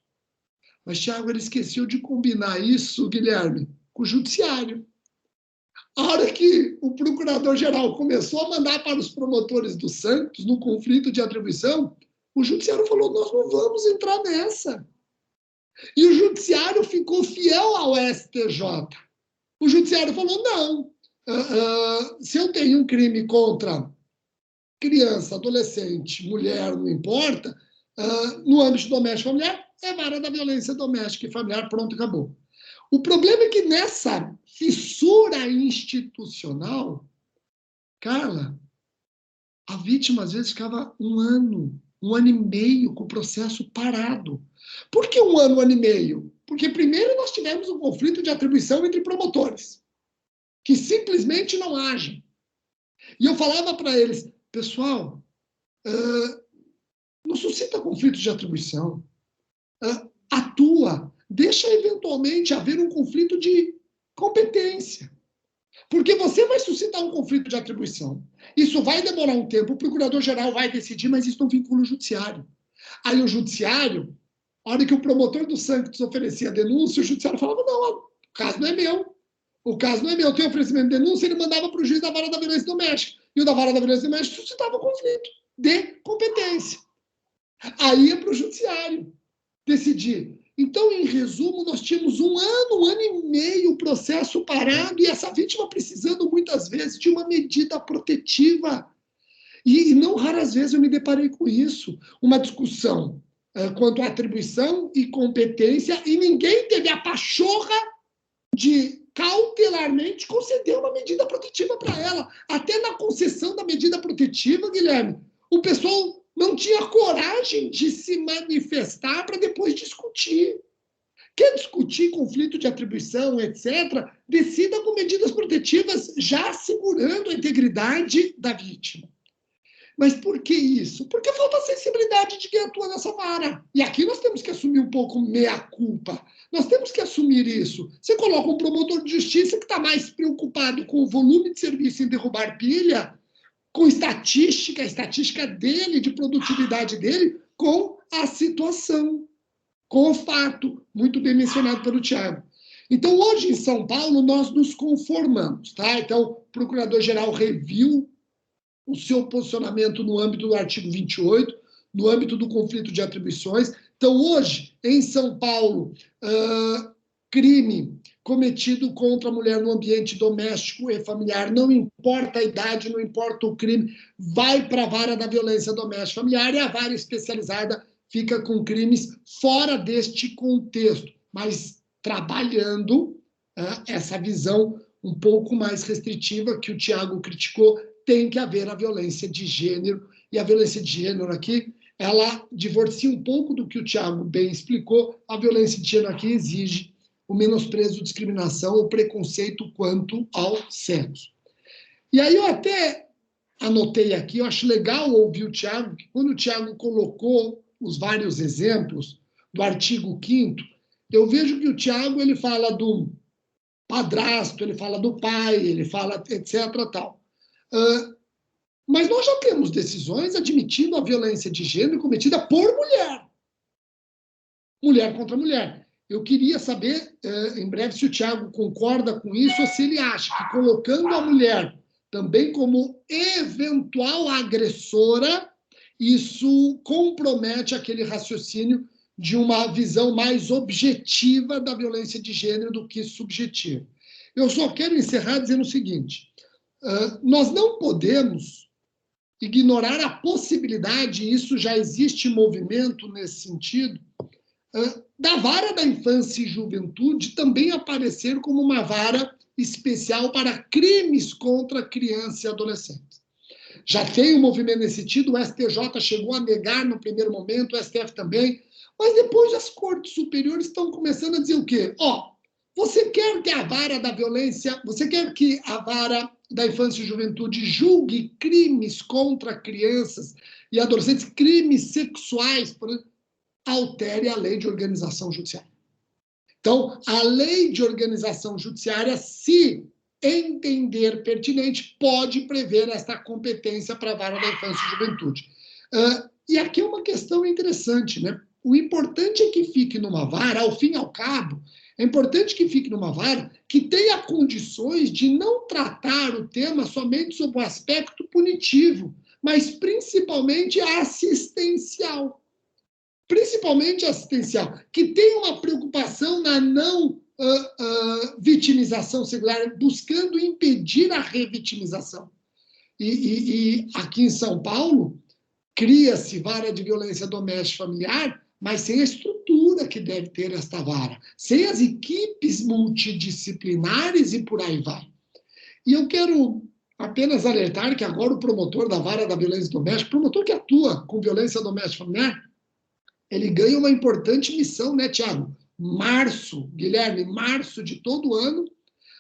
Mas, Thiago, ele esqueceu de combinar isso, Guilherme, com o judiciário. A hora que o procurador-geral começou a mandar para os promotores do Sanctus, no conflito de atribuição, o judiciário falou, nós não vamos entrar nessa. E o judiciário ficou fiel ao STJ. O judiciário falou, não, se eu tenho um crime contra criança, adolescente, mulher, não importa, no âmbito doméstico e familiar, é vara da violência doméstica e familiar, pronto, acabou. O problema é que nessa fissura institucional, Carla, a vítima às vezes ficava um ano e meio com o processo parado. Por que um ano e meio? Porque primeiro nós tivemos um conflito de atribuição entre promotores, que simplesmente não agem. E eu falava para eles, pessoal, não suscita conflito de atribuição, atua, deixa eventualmente haver um conflito de competência. Porque você vai suscitar um conflito de atribuição. Isso vai demorar um tempo, o procurador-geral vai decidir, mas isso não vincula o judiciário. Aí o judiciário, a hora que o promotor do Sanctus oferecia a denúncia, o judiciário falava, não, o caso não é meu. O caso não é meu. Tem oferecimento de denúncia, ele mandava para o juiz da vara da violência doméstica. E o da vara da violência doméstica suscitava conflito de competência. Aí é para o judiciário decidir. Então, em resumo, nós tínhamos um ano e meio o processo parado e essa vítima precisando muitas vezes de uma medida protetiva. E não raras vezes eu me deparei com isso. Uma discussão quanto à atribuição e competência e ninguém teve a pachorra de cautelarmente conceder uma medida protetiva para ela. Até na concessão da medida protetiva, Guilherme, o pessoal não tinha coragem de se manifestar para depois discutir. Quer discutir conflito de atribuição, etc., decida com medidas protetivas já assegurando a integridade da vítima. Mas por que isso? Porque falta sensibilidade de quem atua nessa vara. E aqui nós temos que assumir um pouco meia-culpa. Nós temos que assumir isso. Você coloca um promotor de justiça que está mais preocupado com o volume de serviço em derrubar pilha, com a estatística dele, de produtividade dele, com a situação, com o fato, muito bem mencionado pelo Tiago. Então, hoje em São Paulo, nós nos conformamos, tá? Então, o Procurador-Geral reviu o seu posicionamento no âmbito do artigo 28, no âmbito do conflito de atribuições. Então, hoje, em São Paulo, crime cometido contra a mulher no ambiente doméstico e familiar, não importa a idade, não importa o crime, vai para a vara da violência doméstica e familiar e a vara especializada fica com crimes fora deste contexto, mas trabalhando essa visão um pouco mais restritiva que o Tiago criticou, tem que haver a violência de gênero, e a violência de gênero aqui, ela divorcia um pouco do que o Tiago bem explicou, a violência de gênero aqui exige o menosprezo, discriminação, o preconceito quanto ao sexo. E aí eu até anotei aqui, eu acho legal ouvir o Tiago, que quando o Tiago colocou os vários exemplos do artigo 5º, eu vejo que o Tiago ele fala do padrasto, ele fala do pai, ele fala etc. tal. Mas nós já temos decisões admitindo a violência de gênero cometida por mulher. Mulher contra mulher. Eu queria saber, em breve, se o Tiago concorda com isso ou se ele acha que colocando a mulher também como eventual agressora, isso compromete aquele raciocínio de uma visão mais objetiva da violência de gênero do que subjetiva. Eu só quero encerrar dizendo o seguinte, nós não podemos ignorar a possibilidade, e isso já existe movimento nesse sentido, da vara da infância e juventude também aparecer como uma vara especial para crimes contra criança e adolescente. Já tem um movimento nesse sentido, o STJ chegou a negar no primeiro momento, o STF também, mas depois as cortes superiores estão começando a dizer o quê? Você quer que a vara da violência, você quer que a vara da infância e juventude julgue crimes contra crianças e adolescentes, crimes sexuais, por exemplo, altere a lei de organização judiciária. Então, a lei de organização judiciária, se entender pertinente, pode prever esta competência para a vara da infância e juventude. E aqui é uma questão interessante, né? O importante é que fique numa vara, ao fim e ao cabo, é importante que fique numa vara que tenha condições de não tratar o tema somente sob o aspecto punitivo, mas principalmente assistencial. Principalmente assistencial, que tenha uma preocupação na não vitimização secundária, buscando impedir a revitimização. E aqui em São Paulo, cria-se vara de violência doméstica e familiar, mas sem a estrutura que deve ter esta vara, sem as equipes multidisciplinares e por aí vai. E eu quero apenas alertar que agora o promotor da vara da violência doméstica, promotor que atua com violência doméstica familiar, ele ganha uma importante missão, né, Tiago? Março, Guilherme, março de todo ano,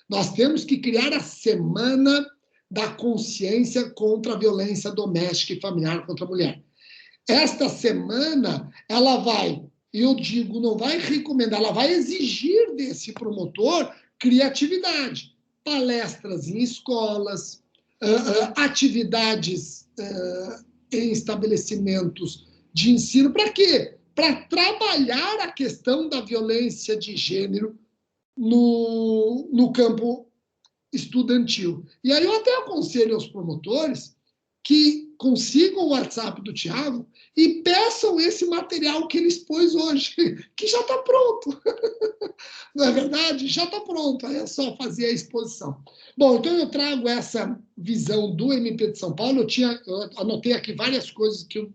nós temos que criar a Semana da Consciência contra a Violência Doméstica e Familiar contra a Mulher. Esta semana, ela vai, eu digo, não vai recomendar, ela vai exigir desse promotor criatividade. Palestras em escolas, atividades em estabelecimentos de ensino. Para quê? Para trabalhar a questão da violência de gênero no campo estudantil. E aí eu até aconselho aos promotores que consigam o WhatsApp do Tiago e peçam esse material que ele expôs hoje, que já está pronto. Não é verdade? Já está pronto, é só fazer a exposição. Bom, então eu trago essa visão do MP de São Paulo. Eu anotei aqui várias coisas que eu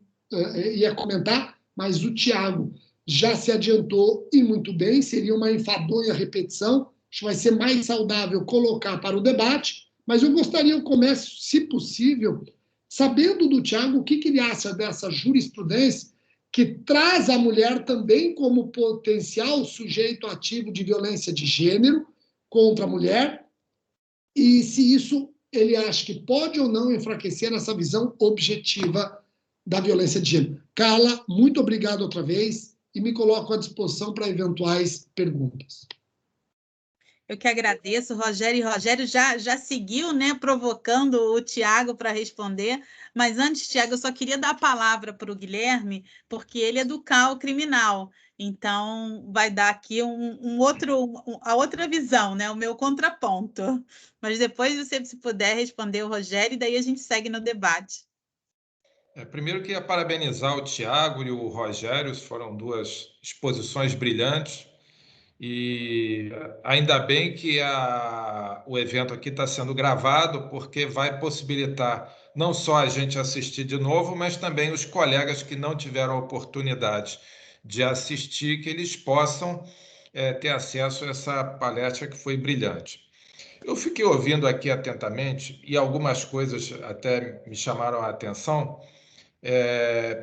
ia comentar, mas o Tiago já se adiantou e muito bem, seria uma enfadonha repetição. Acho que vai ser mais saudável colocar para o debate, mas eu gostaria que eu comece, se possível, sabendo do Tiago o que ele acha dessa jurisprudência que traz a mulher também como potencial sujeito ativo de violência de gênero contra a mulher, e se isso ele acha que pode ou não enfraquecer essa visão objetiva da violência de gênero. Carla, muito obrigado outra vez e me coloco à disposição para eventuais perguntas. Eu que agradeço, Rogério. E Rogério já seguiu, né, provocando o Tiago para responder. Mas antes, Tiago, eu só queria dar a palavra para o Guilherme, porque ele é do CAU criminal. Então, vai dar aqui a outra visão, né, o meu contraponto. Mas depois você, se puder, responder o Rogério, e daí a gente segue no debate. Primeiro, queria parabenizar o Tiago e o Rogério, foram duas exposições brilhantes. E ainda bem que o evento aqui está sendo gravado, porque vai possibilitar não só a gente assistir de novo, mas também os colegas que não tiveram a oportunidade de assistir, que eles possam ter acesso a essa palestra que foi brilhante. Eu fiquei ouvindo aqui atentamente e algumas coisas até me chamaram a atenção,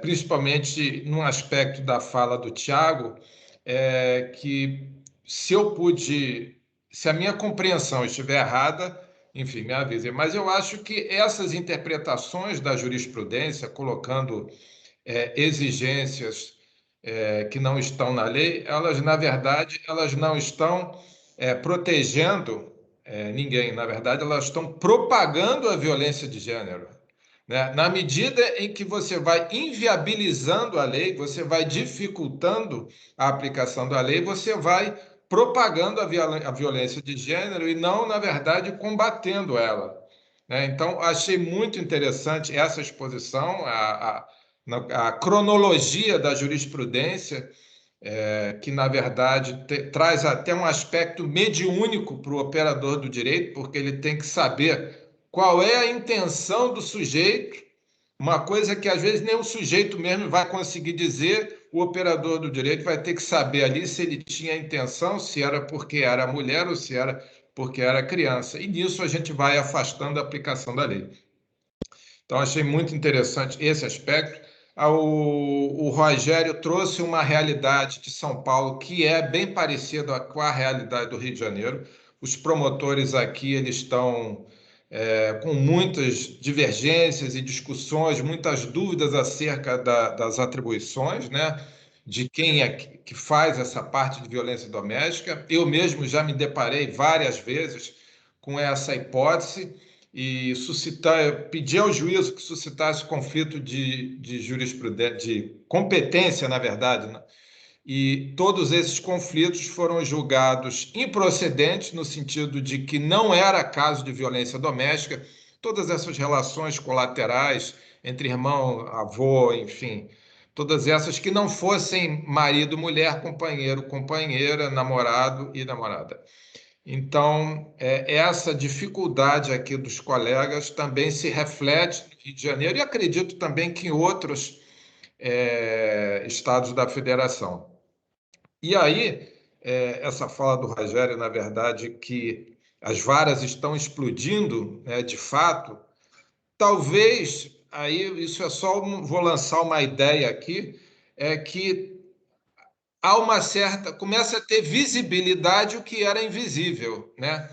principalmente no aspecto da fala do Tiago, que se a minha compreensão estiver errada, enfim, me avise. Mas eu acho que essas interpretações da jurisprudência, colocando exigências que não estão na lei, elas, na verdade, elas não estão protegendo ninguém. Na verdade, elas estão propagando a violência de gênero. Né? Na medida em que você vai inviabilizando a lei, você vai dificultando a aplicação da lei, você vai propagando a violência de gênero e não, na verdade, combatendo ela. Né? Então, achei muito interessante essa exposição, a cronologia da jurisprudência, que, na verdade, traz até um aspecto mediúnico para o operador do direito, porque ele tem que saber qual é a intenção do sujeito, uma coisa que às vezes nem o sujeito mesmo vai conseguir dizer, o operador do direito vai ter que saber ali se ele tinha a intenção, se era porque era mulher ou se era porque era criança. E nisso a gente vai afastando a aplicação da lei. Então, achei muito interessante esse aspecto. O Rogério trouxe uma realidade de São Paulo que é bem parecida com a realidade do Rio de Janeiro. Os promotores aqui eles estão com muitas divergências e discussões, muitas dúvidas acerca das atribuições, né? De quem é que faz essa parte de violência doméstica. Eu mesmo já me deparei várias vezes com essa hipótese e pedi ao juízo que suscitasse conflito de jurisprudência, de competência, na verdade, né? E todos esses conflitos foram julgados improcedentes, no sentido de que não era caso de violência doméstica. Todas essas relações colaterais entre irmão, avô, enfim, todas essas que não fossem marido, mulher, companheiro, companheira, namorado e namorada. Então, essa dificuldade aqui dos colegas também se reflete no Rio de Janeiro e acredito também que em outros estados da federação. E aí, essa fala do Rogério, na verdade, que as varas estão explodindo, né, de fato, talvez, aí isso é só, vou lançar uma ideia aqui, é que há uma certa, começa a ter visibilidade o que era invisível, né?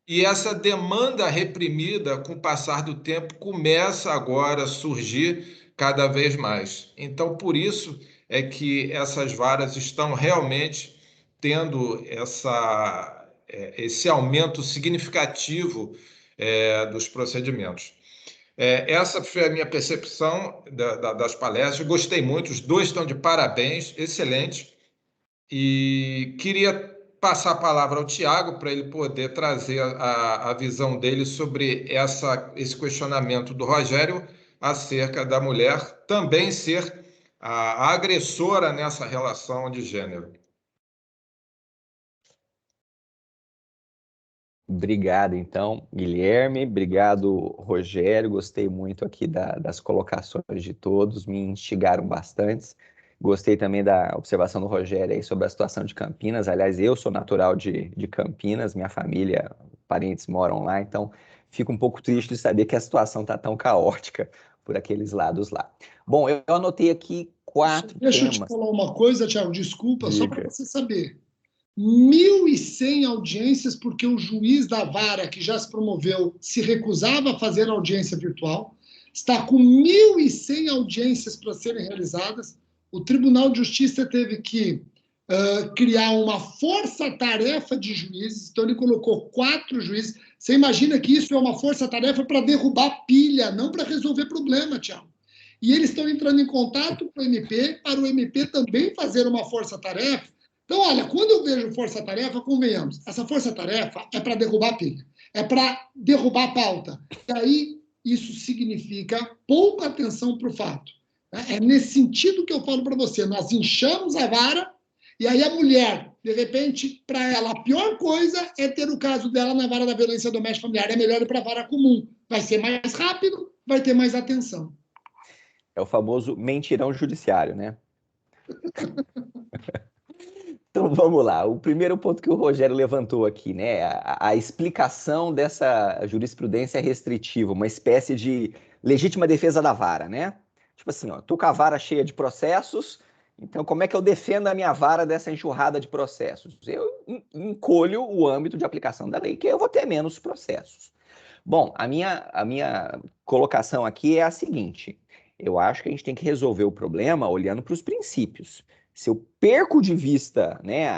E essa demanda reprimida, com o passar do tempo, começa agora a surgir cada vez mais. Então, por isso é que essas varas estão realmente tendo esse aumento significativo dos procedimentos. Essa foi a minha percepção das palestras. Gostei muito, os dois estão de parabéns, excelente. E queria passar a palavra ao Tiago para ele poder trazer a visão dele sobre esse questionamento do Rogério acerca da mulher também ser a agressora nessa relação de gênero. Obrigado, então, Guilherme. Obrigado, Rogério. Gostei muito aqui das colocações de todos, me instigaram bastante. Gostei também da observação do Rogério aí sobre a situação de Campinas. Aliás, eu sou natural de Campinas, minha família, parentes moram lá, então fico um pouco triste de saber que a situação está tão caótica por aqueles lados lá. Bom, eu anotei aqui 4 Deixa temas. eu te falar uma coisa, Thiago, desculpa, Diga. só para você saber. 1.100 audiências, porque o juiz da vara, que já se promoveu, se recusava a fazer audiência virtual, está com 1.100 audiências para serem realizadas. O Tribunal de Justiça teve que criar uma força-tarefa de juízes, então ele colocou 4 juízes. Você imagina que isso é uma força-tarefa para derrubar pilha, não para resolver problema, Thiago. E eles estão entrando em contato com o MP, para o MP também fazer uma força-tarefa. Então, olha, quando eu vejo força-tarefa, convenhamos, essa força-tarefa é para derrubar pilha, é para derrubar a pauta. E aí, isso significa pouca atenção para o fato. É nesse sentido que eu falo para você, nós inchamos a vara, e aí a mulher, de repente, para ela, a pior coisa é ter o caso dela na vara da violência doméstica familiar, é melhor ir para a vara comum. Vai ser mais rápido, vai ter mais atenção. É o famoso mentirão judiciário, né? Então vamos lá. O primeiro ponto que o Rogério levantou aqui, né? A explicação dessa jurisprudência restritiva, uma espécie de legítima defesa da vara, né? Tipo assim, ó, tô com a vara cheia de processos, então como é que eu defendo a minha vara dessa enxurrada de processos? Eu encolho o âmbito de aplicação da lei, que eu vou ter menos processos. Bom, a minha colocação aqui é a seguinte: eu acho que a gente tem que resolver o problema olhando para os princípios. Se eu perco de vista, né,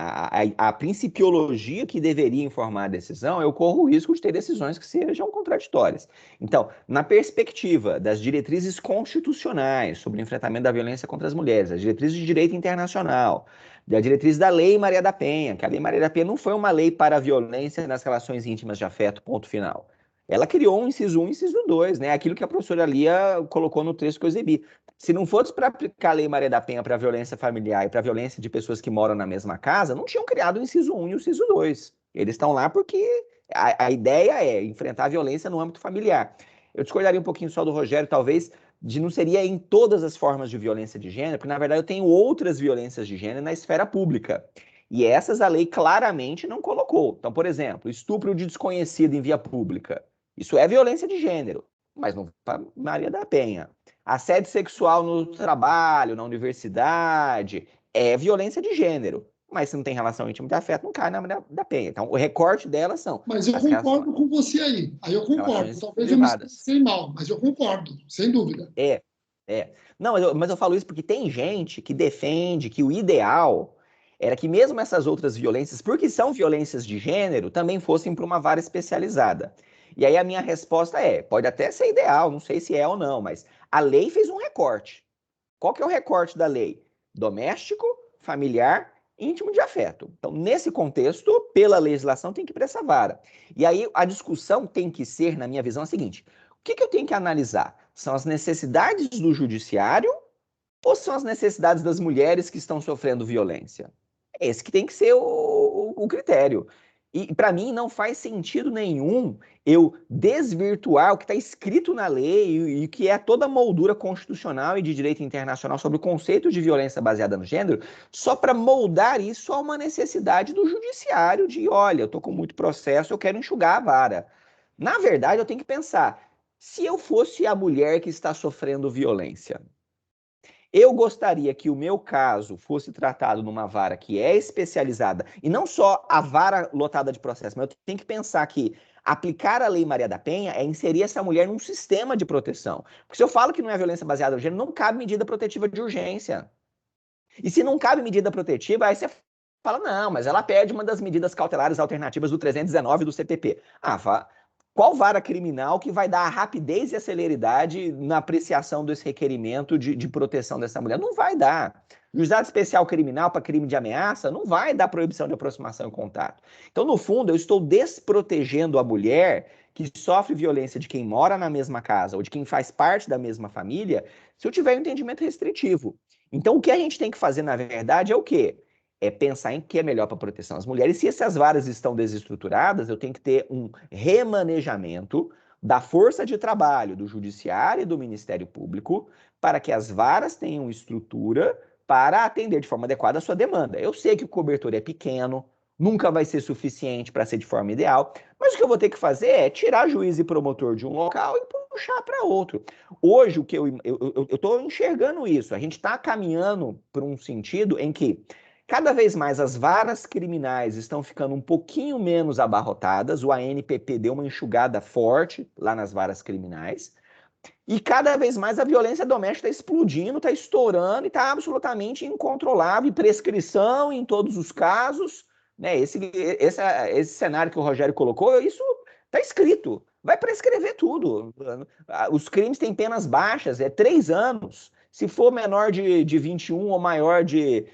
a principiologia que deveria informar a decisão, eu corro o risco de ter decisões que sejam contraditórias. Então, na perspectiva das diretrizes constitucionais sobre o enfrentamento da violência contra as mulheres, as diretrizes de direito internacional, da diretriz da Lei Maria da Penha, que a Lei Maria da Penha não foi uma lei para a violência nas relações íntimas de afeto, ponto final. Ela criou um inciso 1 e um inciso 2, né? Aquilo que a professora Lia colocou no texto que eu exibi. Se não fosse para aplicar a Lei Maria da Penha para a violência familiar e para a violência de pessoas que moram na mesma casa, não tinham criado o inciso 1 e o inciso 2. Eles estão lá porque a ideia é enfrentar a violência no âmbito familiar. Eu discordaria um pouquinho só do Rogério, talvez, de não seria em todas as formas de violência de gênero, porque, na verdade, eu tenho outras violências de gênero na esfera pública. E essas a lei claramente não colocou. Então, por exemplo, estupro de desconhecido em via pública. Isso é violência de gênero, mas não para Maria da Penha. Assédio sexual no trabalho, na universidade, é violência de gênero. Mas se não tem relação íntima de afeto, não cai na Maria da Penha. Então, o recorte delas são... Mas eu concordo com você aí. Aí eu concordo. Talvez eu me expressei mal, mas eu concordo, sem dúvida. Não, mas eu falo isso porque tem gente que defende que o ideal era que mesmo essas outras violências, porque são violências de gênero, também fossem para uma vara especializada. E aí a minha resposta pode até ser ideal, não sei se é ou não, mas a lei fez um recorte. Qual que é o recorte da lei? Doméstico, familiar, íntimo de afeto. Então, nesse contexto, pela legislação, tem que ir para essa vara. E aí a discussão tem que ser, na minha visão, a seguinte: o que eu tenho que analisar? São as necessidades do judiciário ou são as necessidades das mulheres que estão sofrendo violência? Esse que tem que ser o critério. E para mim não faz sentido nenhum eu desvirtuar o que está escrito na lei e que é toda a moldura constitucional e de direito internacional sobre o conceito de violência baseada no gênero, só para moldar isso a uma necessidade do judiciário de, olha, eu estou com muito processo, eu quero enxugar a vara. Na verdade, eu tenho que pensar, se eu fosse a mulher que está sofrendo violência, eu gostaria que o meu caso fosse tratado numa vara que é especializada, e não só a vara lotada de processo, mas eu tenho que pensar que aplicar a Lei Maria da Penha é inserir essa mulher num sistema de proteção. Porque se eu falo que não é violência baseada no gênero, não cabe medida protetiva de urgência. E se não cabe medida protetiva, aí você fala, não, mas ela perde uma das medidas cautelares alternativas do 319 do CPP. Qual vara criminal que vai dar a rapidez e a celeridade na apreciação desse requerimento de proteção dessa mulher? Não vai dar. Juizado especial criminal para crime de ameaça não vai dar proibição de aproximação e contato. Então, no fundo, eu estou desprotegendo a mulher que sofre violência de quem mora na mesma casa ou de quem faz parte da mesma família, se eu tiver um entendimento restritivo. Então, o que a gente tem que fazer, na verdade, é o quê? É pensar em que é melhor para a proteção às mulheres. Se essas varas estão desestruturadas, eu tenho que ter um remanejamento da força de trabalho do Judiciário e do Ministério Público para que as varas tenham estrutura para atender de forma adequada a sua demanda. Eu sei que o cobertor é pequeno, nunca vai ser suficiente para ser de forma ideal, mas o que eu vou ter que fazer é tirar juiz e promotor de um local e puxar para outro. Hoje, o que eu estou enxergando isso, a gente está caminhando para um sentido em que cada vez mais as varas criminais estão ficando um pouquinho menos abarrotadas, o ANPP deu uma enxugada forte lá nas varas criminais, e cada vez mais a violência doméstica está explodindo, está estourando e está absolutamente incontrolável, e prescrição em todos os casos, né? Esse cenário que o Rogério colocou, isso está escrito, vai prescrever tudo. Os crimes têm penas baixas, é 3 anos. Se for menor de 21 ou maior de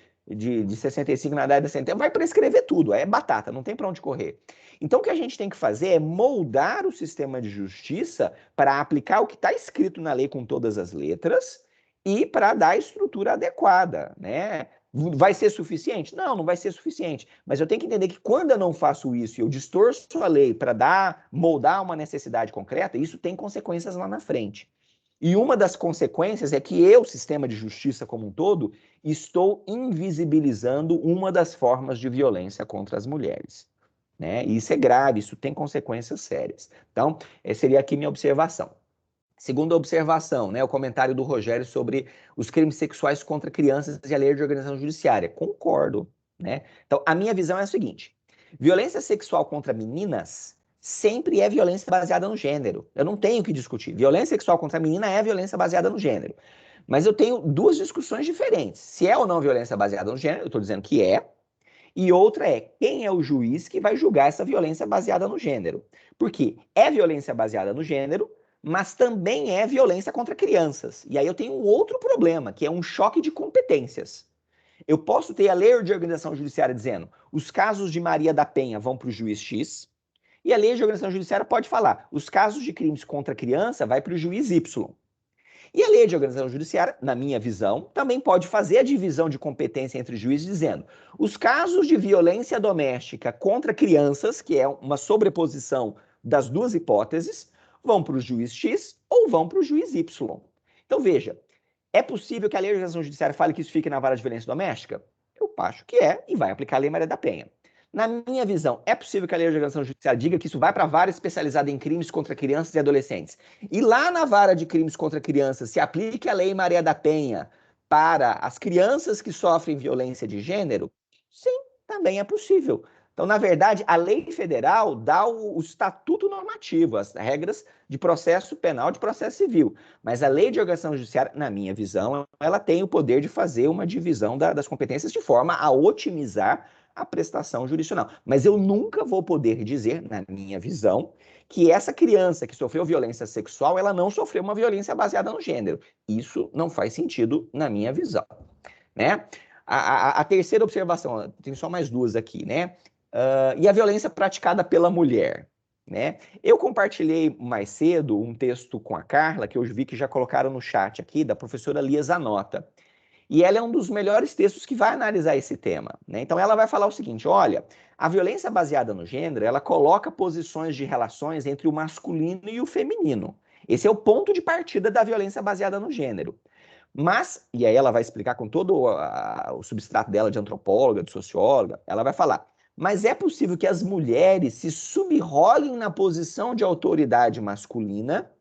65 na idade da sentença, vai prescrever tudo, é batata, não tem para onde correr. Então, o que a gente tem que fazer é moldar o sistema de justiça para aplicar o que está escrito na lei com todas as letras e para dar a estrutura adequada, né? Vai ser suficiente? Não, não vai ser suficiente. Mas eu tenho que entender que quando eu não faço isso e eu distorço a lei para moldar uma necessidade concreta, isso tem consequências lá na frente. E uma das consequências é que eu, sistema de justiça como um todo, estou invisibilizando uma das formas de violência contra as mulheres. Né? E isso é grave, isso tem consequências sérias. Então, seria aqui minha observação. Segunda observação, né, o comentário do Rogério sobre os crimes sexuais contra crianças e a lei de organização judiciária. Concordo. Né? Então, a minha visão é a seguinte: violência sexual contra meninas sempre é violência baseada no gênero. Eu não tenho que discutir. Violência sexual contra menina é violência baseada no gênero. Mas eu tenho duas discussões diferentes. Se é ou não violência baseada no gênero, eu estou dizendo que é. E outra é, quem é o juiz que vai julgar essa violência baseada no gênero? Porque é violência baseada no gênero, mas também é violência contra crianças. E aí eu tenho um outro problema, que é um choque de competências. Eu posso ter a lei de organização judiciária dizendo os casos de Maria da Penha vão para o juiz X, e a lei de organização judiciária pode falar os casos de crimes contra criança vai para o juiz Y. E a lei de organização judiciária, na minha visão, também pode fazer a divisão de competência entre juízes, dizendo os casos de violência doméstica contra crianças, que é uma sobreposição das duas hipóteses, vão para o juiz X ou vão para o juiz Y. Então, veja, é possível que a lei de organização judiciária fale que isso fique na vara de violência doméstica? Eu acho que é, e vai aplicar a lei Maria da Penha. Na minha visão, é possível que a lei de organização judiciária diga que isso vai para a vara especializada em crimes contra crianças e adolescentes. E lá na vara de crimes contra crianças se aplique a lei Maria da Penha para as crianças que sofrem violência de gênero? Sim, também é possível. Então, na verdade, a lei federal dá o estatuto normativo, as regras de processo penal, de processo civil. Mas a lei de organização judiciária, na minha visão, ela tem o poder de fazer uma divisão das competências de forma a otimizar a prestação jurisdicional. Mas eu nunca vou poder dizer, na minha visão, que essa criança que sofreu violência sexual, ela não sofreu uma violência baseada no gênero. Isso não faz sentido na minha visão. Né? A terceira observação, tem só mais duas aqui, né? E a violência praticada pela mulher. Né? Eu compartilhei mais cedo um texto com a Carla, que eu vi que já colocaram no chat aqui, da professora Lia Zanota. e ela é um dos melhores textos que vai analisar esse tema, né? Então ela vai falar o seguinte, olha, a violência baseada no gênero, ela coloca posições de relações entre o masculino e o feminino. Esse é o ponto de partida da violência baseada no gênero. Mas, e aí ela vai explicar com todo o substrato dela de antropóloga, de socióloga, ela vai falar, mas é possível que as mulheres se subrolem na posição de autoridade masculina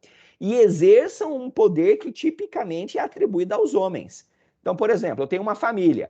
e exerçam um poder que tipicamente é atribuído aos homens. Então, por exemplo, eu tenho uma família.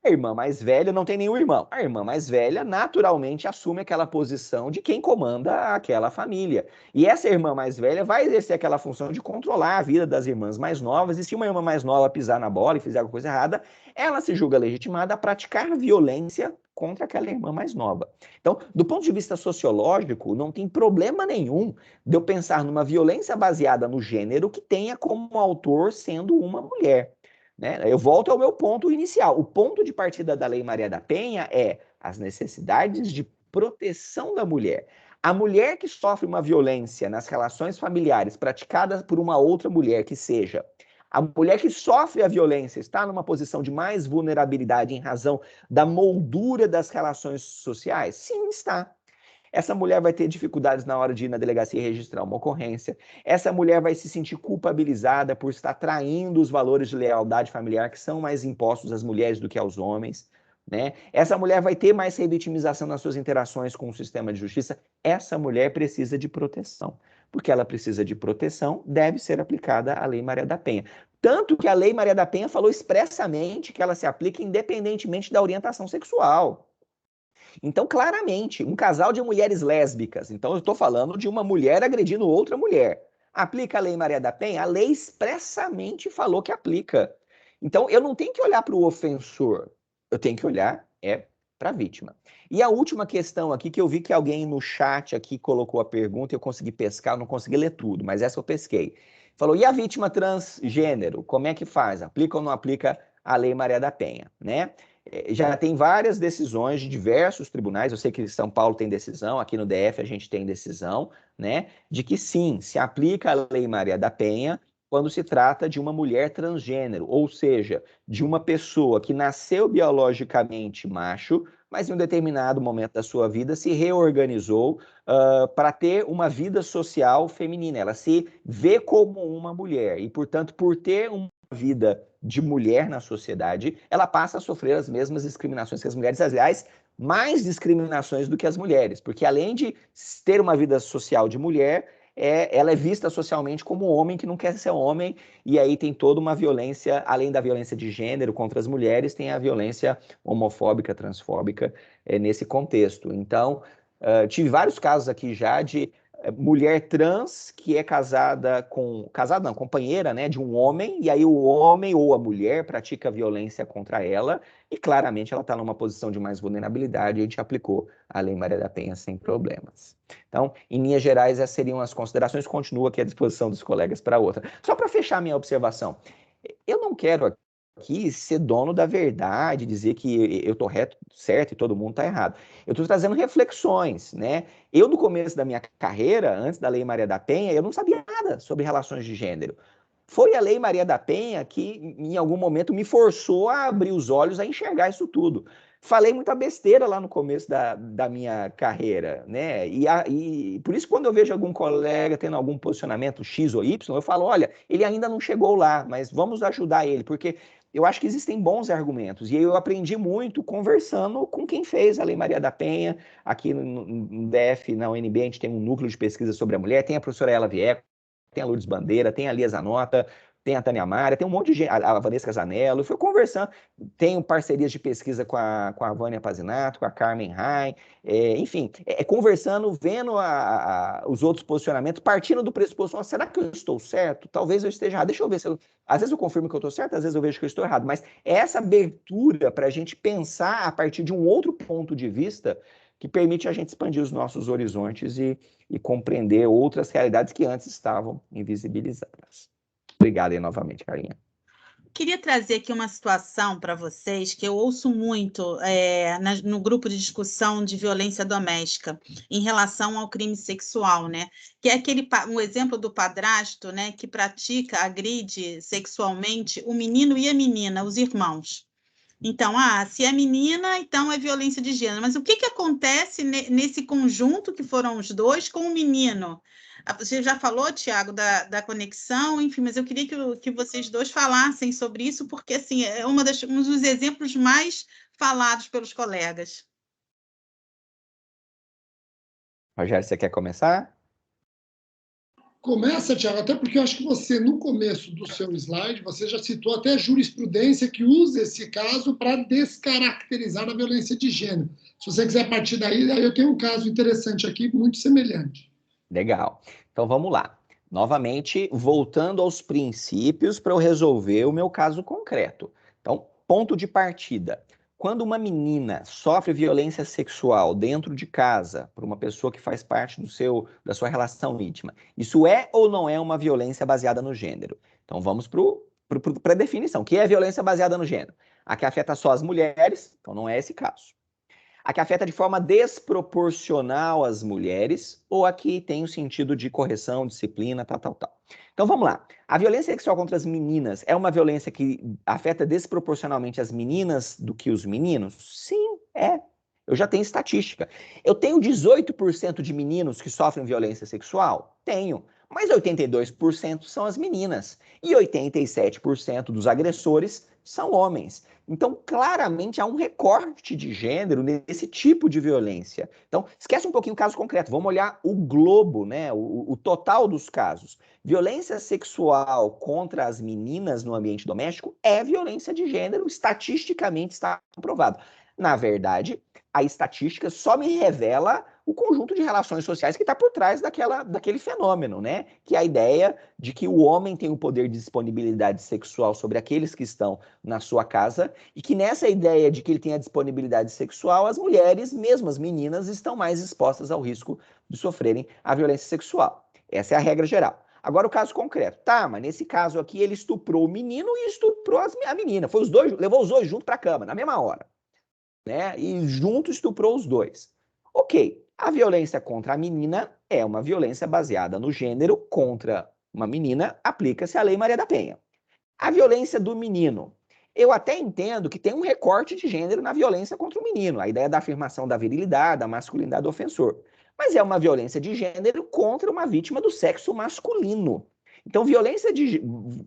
A irmã mais velha não tem nenhum irmão. A irmã mais velha naturalmente assume aquela posição de quem comanda aquela família. E essa irmã mais velha vai exercer aquela função de controlar a vida das irmãs mais novas. E se uma irmã mais nova pisar na bola e fizer alguma coisa errada, ela se julga legitimada a praticar violência contra aquela irmã mais nova. Então, do ponto de vista sociológico, não tem problema nenhum de eu pensar numa violência baseada no gênero que tenha como autor sendo uma mulher. Né? Eu volto ao meu ponto inicial. O ponto de partida da Lei Maria da Penha é as necessidades de proteção da mulher. A mulher que sofre uma violência nas relações familiares praticada por uma outra mulher que seja, a mulher que sofre a violência está numa posição de mais vulnerabilidade em razão da moldura das relações sociais? Sim, está. Essa mulher vai ter dificuldades na hora de ir na delegacia e registrar uma ocorrência. Essa mulher vai se sentir culpabilizada por estar traindo os valores de lealdade familiar que são mais impostos às mulheres do que aos homens. Né? Essa mulher vai ter mais revitimização nas suas interações com o sistema de justiça. Essa mulher precisa de proteção. Porque ela precisa de proteção, deve ser aplicada a Lei Maria da Penha. Tanto que a Lei Maria da Penha falou expressamente que ela se aplica independentemente da orientação sexual. Então, claramente, um casal de mulheres lésbicas, então eu estou falando de uma mulher agredindo outra mulher, aplica a Lei Maria da Penha? A lei expressamente falou que aplica. Então, eu não tenho que olhar para o ofensor, eu tenho que olhar para a vítima. E a última questão aqui, que eu vi que alguém no chat aqui colocou a pergunta, eu consegui pescar, eu não consegui ler tudo, mas essa eu pesquei. Falou, e a vítima transgênero, como é que faz? Aplica ou não aplica a Lei Maria da Penha, né? Já tem várias decisões de diversos tribunais, eu sei que São Paulo tem decisão, aqui no DF a gente tem decisão, né, de que sim, se aplica a Lei Maria da Penha quando se trata de uma mulher transgênero, ou seja, de uma pessoa que nasceu biologicamente macho, mas em um determinado momento da sua vida se reorganizou para ter uma vida social feminina. Ela se vê como uma mulher e, portanto, por ter uma vida de mulher na sociedade, ela passa a sofrer as mesmas discriminações que as mulheres, aliás, mais discriminações do que as mulheres, porque além de ter uma vida social de mulher, ela é vista socialmente como um homem que não quer ser homem, e aí tem toda uma violência, além da violência de gênero contra as mulheres, tem a violência homofóbica, transfóbica nesse contexto. Então, tive vários casos aqui já de mulher trans que é companheira, né, de um homem, e aí o homem ou a mulher pratica violência contra ela, e claramente ela está numa posição de mais vulnerabilidade, e a gente aplicou a Lei Maria da Penha sem problemas. Então, em linhas gerais, essas seriam as considerações, continuo aqui à disposição dos colegas para outra. Só para fechar minha observação, eu não quero aqui ser dono da verdade, dizer que eu estou certo e todo mundo está errado. Eu estou trazendo reflexões, né? Eu, no começo da minha carreira, antes da Lei Maria da Penha, eu não sabia nada sobre relações de gênero. Foi a Lei Maria da Penha que, em algum momento, me forçou a abrir os olhos a enxergar isso tudo. Falei muita besteira lá no começo da minha carreira, né? E por isso, quando eu vejo algum colega tendo algum posicionamento X ou Y, eu falo, olha, ele ainda não chegou lá, mas vamos ajudar ele, porque eu acho que existem bons argumentos. E eu aprendi muito conversando com quem fez a Lei Maria da Penha. Aqui no DF, na UNB, a gente tem um núcleo de pesquisa sobre a mulher, tem a professora Ela Vieco, tem a Lourdes Bandeira, tem a Lia Zanota, tem a Tânia Maria, tem um monte de gente, a Vanessa Casanello, eu fui conversando, tenho parcerias de pesquisa com a Vânia Pazinato, com a Carmen Rai, enfim, conversando, vendo os outros posicionamentos, partindo do pressuposto, será que eu estou certo? Talvez eu esteja errado, deixa eu ver se às vezes eu confirmo que eu estou certo, às vezes eu vejo que eu estou errado, mas essa abertura para a gente pensar a partir de um outro ponto de vista que permite a gente expandir os nossos horizontes e compreender outras realidades que antes estavam invisibilizadas. Obrigado aí novamente, Carlinha. queria trazer aqui uma situação para vocês que eu ouço muito no grupo de discussão de violência doméstica em relação ao crime sexual, né? Que é um exemplo do padrasto, né, que pratica, agride sexualmente o menino e a menina, os irmãos. Então, se é menina, então é violência de gênero. Mas o que acontece nesse conjunto que foram os dois com o menino? Você já falou, Tiago, da conexão, enfim, mas eu queria que vocês dois falassem sobre isso, porque assim, é um dos exemplos mais falados pelos colegas. Rogério, você quer começar? Começa, Tiago, até porque eu acho que você, no começo do seu slide, você já citou até jurisprudência que usa esse caso para descaracterizar a violência de gênero. Se você quiser partir daí, aí eu tenho um caso interessante aqui, muito semelhante. Legal. Então vamos lá. Novamente, voltando aos princípios para eu resolver o meu caso concreto. Então, ponto de partida. Quando uma menina sofre violência sexual dentro de casa por uma pessoa que faz parte da sua relação íntima, isso é ou não é uma violência baseada no gênero? Então vamos para a definição. O que é violência baseada no gênero? A que afeta só as mulheres, então não é esse caso. A que afeta de forma desproporcional as mulheres, ou a que tem o sentido de correção, disciplina, tal. Então vamos lá. A violência sexual contra as meninas é uma violência que afeta desproporcionalmente as meninas do que os meninos? Sim, é. Eu já tenho estatística. Eu tenho 18% de meninos que sofrem violência sexual? Tenho. Mas 82% são as meninas. E 87% dos agressores são homens. Então, claramente, há um recorte de gênero nesse tipo de violência. Então, esquece um pouquinho o caso concreto. Vamos olhar o globo, né? O total dos casos. Violência sexual contra as meninas no ambiente doméstico é violência de gênero, estatisticamente está comprovado. Na verdade, a estatística só me revela o conjunto de relações sociais que está por trás daquele fenômeno, né? Que é a ideia de que o homem tem o poder de disponibilidade sexual sobre aqueles que estão na sua casa e que nessa ideia de que ele tem a disponibilidade sexual, as mulheres, mesmo as meninas, estão mais expostas ao risco de sofrerem a violência sexual. Essa é a regra geral. Agora o caso concreto. Tá, mas nesse caso aqui ele estuprou o menino e estuprou a menina. Foi os dois, levou os dois junto para a cama, na mesma hora. Né? E junto estuprou os dois. Ok, a violência contra a menina é uma violência baseada no gênero contra uma menina, aplica-se a Lei Maria da Penha. A violência do menino, eu até entendo que tem um recorte de gênero na violência contra o menino, a ideia da afirmação da virilidade, da masculinidade do ofensor. Mas é uma violência de gênero contra uma vítima do sexo masculino. Então, violência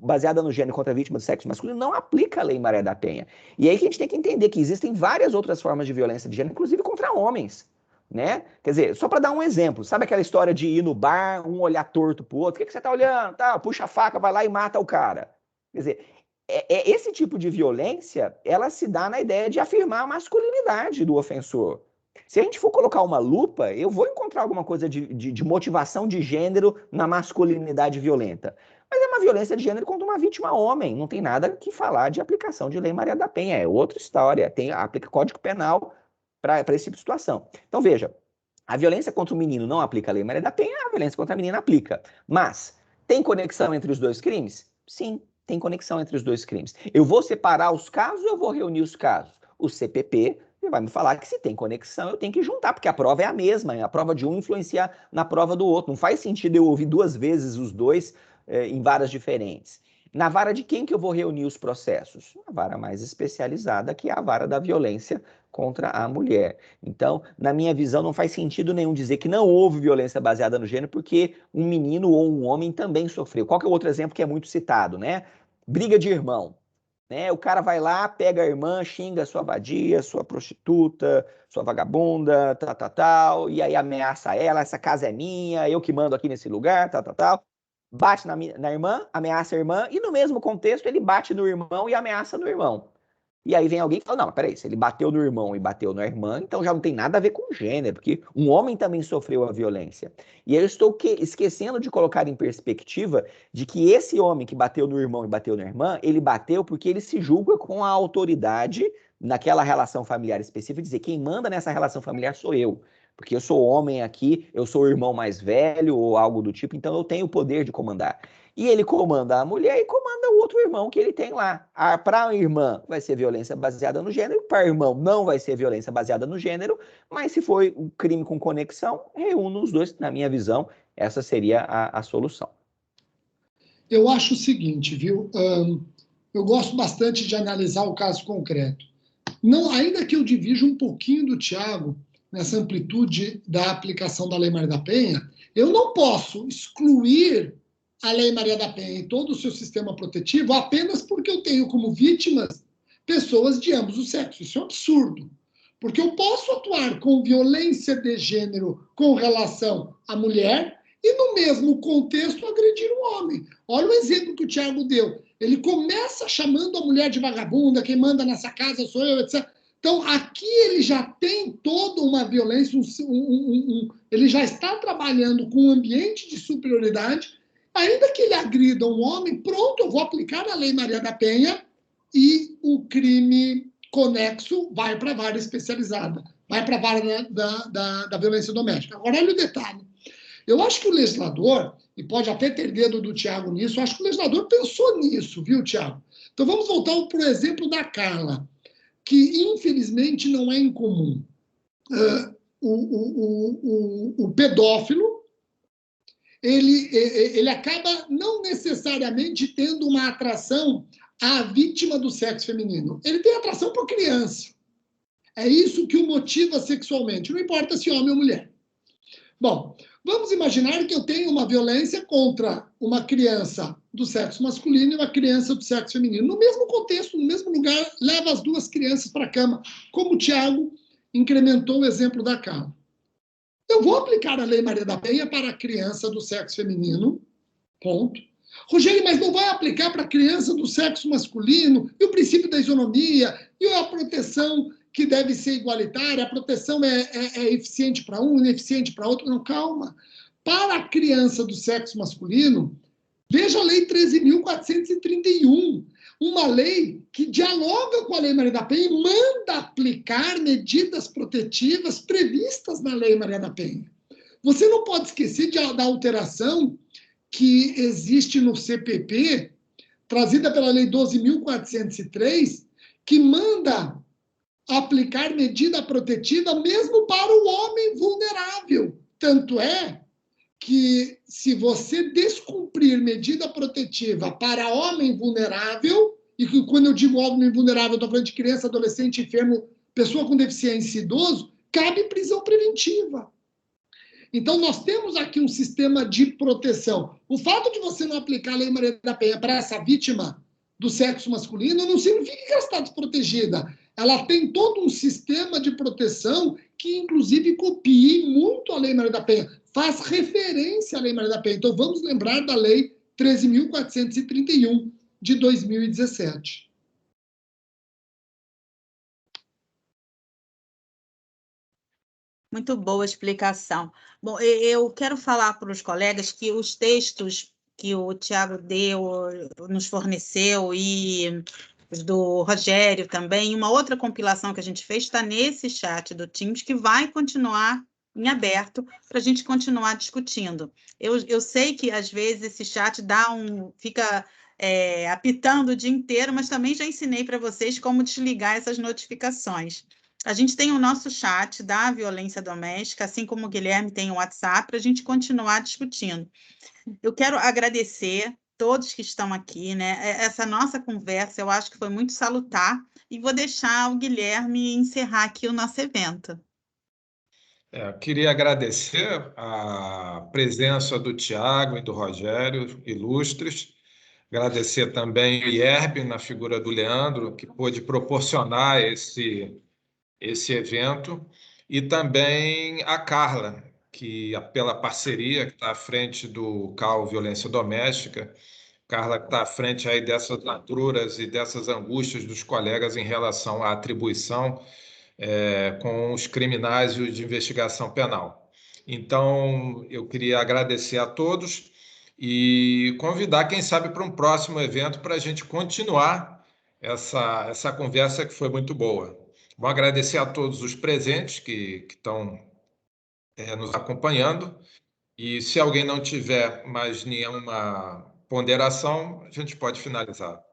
baseada no gênero contra a vítima do sexo masculino não aplica a Lei Maria da Penha. E aí que a gente tem que entender que existem várias outras formas de violência de gênero, inclusive contra homens. Né? Quer dizer, só para dar um exemplo, sabe aquela história de ir no bar, um olhar torto pro outro? O que você tá olhando? Tá, puxa a faca, vai lá e mata o cara. Quer dizer, esse tipo de violência, ela se dá na ideia de afirmar a masculinidade do ofensor. Se a gente for colocar uma lupa, eu vou encontrar alguma coisa de motivação de gênero na masculinidade violenta. Mas é uma violência de gênero contra uma vítima homem. Não tem nada que falar de aplicação de Lei Maria da Penha. É outra história. Aplica Código Penal para esse tipo de situação. Então, veja, a violência contra o menino não aplica a Lei Maria da Penha, a violência contra a menina aplica. Mas, tem conexão entre os dois crimes? Sim, tem conexão entre os dois crimes. Eu vou separar os casos ou eu vou reunir os casos? O CPP vai me falar que se tem conexão, eu tenho que juntar, porque a prova é a mesma, a prova de um influenciar na prova do outro. Não faz sentido eu ouvir duas vezes os dois em varas diferentes. Na vara de quem que eu vou reunir os processos? Na vara mais especializada, que é a vara da violência contra a mulher. Então, na minha visão, não faz sentido nenhum dizer que não houve violência baseada no gênero, porque um menino ou um homem também sofreu. Qual que é o outro exemplo que é muito citado, né? Briga de irmão. Né? O cara vai lá, pega a irmã, xinga a sua vadia, sua prostituta, sua vagabunda, tal, e aí ameaça ela, essa casa é minha, eu que mando aqui nesse lugar, tal. Bate na irmã, ameaça a irmã, e no mesmo contexto ele bate no irmão e ameaça no irmão. E aí vem alguém e fala, não, peraí, se ele bateu no irmão e bateu na irmã, então já não tem nada a ver com gênero, porque um homem também sofreu a violência. E aí eu estou esquecendo de colocar em perspectiva de que esse homem que bateu no irmão e bateu na irmã, ele bateu porque ele se julga com a autoridade naquela relação familiar específica, dizer, quem manda nessa relação familiar sou eu. porque eu sou homem aqui, eu sou o irmão mais velho ou algo do tipo, então eu tenho o poder de comandar. E ele comanda a mulher e comanda o outro irmão que ele tem lá. Para a irmã vai ser violência baseada no gênero, para o irmão não vai ser violência baseada no gênero, mas se for um crime com conexão, reúne os dois, na minha visão, essa seria a solução. Eu acho o seguinte, viu? Eu gosto bastante de analisar o caso concreto. Não, ainda que eu divija um pouquinho do Tiago nessa amplitude da aplicação da Lei Maria da Penha, eu não posso excluir a Lei Maria da Penha e todo o seu sistema protetivo apenas porque eu tenho como vítimas pessoas de ambos os sexos. Isso é um absurdo. Porque eu posso atuar com violência de gênero com relação à mulher e, no mesmo contexto, agredir um homem. Olha o exemplo que o Tiago deu. Ele começa chamando a mulher de vagabunda, quem manda nessa casa sou eu, etc. Então, aqui ele já tem toda uma violência, ele já está trabalhando com um ambiente de superioridade. Ainda que ele agrida um homem, pronto, eu vou aplicar a Lei Maria da Penha e o crime conexo vai para a vara especializada, vai para a vara da violência doméstica. Agora, olha o detalhe. Eu acho que o legislador, e pode até ter dedo do Tiago nisso, eu acho que o legislador pensou nisso, viu, Tiago? Então, vamos voltar para o exemplo da Carla, que, infelizmente, não é incomum. O pedófilo, ele acaba não necessariamente tendo uma atração à vítima do sexo feminino. Ele tem atração por criança. É isso que o motiva sexualmente, não importa se homem ou mulher. Bom, vamos imaginar que eu tenho uma violência contra uma criança do sexo masculino e uma criança do sexo feminino. No mesmo contexto, no mesmo lugar, leva as duas crianças para a cama, como o Tiago incrementou o exemplo da Carla. Eu vou aplicar a Lei Maria da Penha para a criança do sexo feminino, ponto. Rogério, mas não vai aplicar para a criança do sexo masculino? E o princípio da isonomia? E a proteção que deve ser igualitária? A proteção é eficiente para um, ineficiente para outro? Não, calma. Para a criança do sexo masculino, veja a Lei 13.431, uma lei que dialoga com a Lei Maria da Penha e manda aplicar medidas protetivas previstas na Lei Maria da Penha. Você não pode esquecer da alteração que existe no CPP, trazida pela Lei 12.403, que manda aplicar medida protetiva mesmo para o homem vulnerável. Tanto é que, se você descumprir medida protetiva para homem vulnerável, e que quando eu digo homem vulnerável, eu estou falando de criança, adolescente, enfermo, pessoa com deficiência, idoso, cabe prisão preventiva. Então, nós temos aqui um sistema de proteção. O fato de você não aplicar a Lei Maria da Penha para essa vítima do sexo masculino não significa que ela está desprotegida. Ela tem todo um sistema de proteção que, inclusive, copia muito a Lei Maria da Penha, faz referência à Lei Maria da Penha. Então, vamos lembrar da Lei 13.431, de 2017. Muito boa explicação. Bom, eu quero falar para os colegas que os textos que o Tiago nos forneceu e os do Rogério também, uma outra compilação que a gente fez está nesse chat do Teams, que vai continuar em aberto para a gente continuar discutindo. Eu sei que, às vezes, esse chat fica apitando o dia inteiro, mas também já ensinei para vocês como desligar essas notificações. A gente tem o nosso chat da violência doméstica, assim como o Guilherme tem o WhatsApp, para a gente continuar discutindo. Eu quero agradecer todos que estão aqui, né? Essa nossa conversa, eu acho que foi muito salutar, e vou deixar o Guilherme encerrar aqui o nosso evento. Queria agradecer a presença do Tiago e do Rogério, ilustres. Agradecer também o IERB, na figura do Leandro, que pôde proporcionar esse evento, e também a Carla, que pela parceria, que está à frente do CAU Violência Doméstica, Carla que está à frente aí dessas latruras e dessas angústias dos colegas em relação à atribuição com os criminais e os de investigação penal. Então, eu queria agradecer a todos e convidar, quem sabe, para um próximo evento para a gente continuar essa conversa que foi muito boa. Vou agradecer a todos os presentes que estão nos acompanhando. E se alguém não tiver mais nenhuma ponderação, a gente pode finalizar.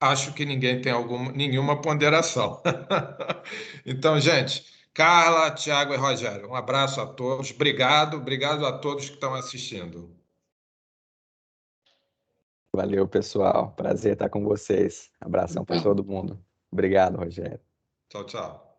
Acho que ninguém tem nenhuma ponderação. Então, gente, Carla, Tiago e Rogério, um abraço a todos. Obrigado a todos que estão assistindo. Valeu, pessoal. Prazer estar com vocês. Abração para todo mundo. Obrigado, Rogério. Tchau, tchau.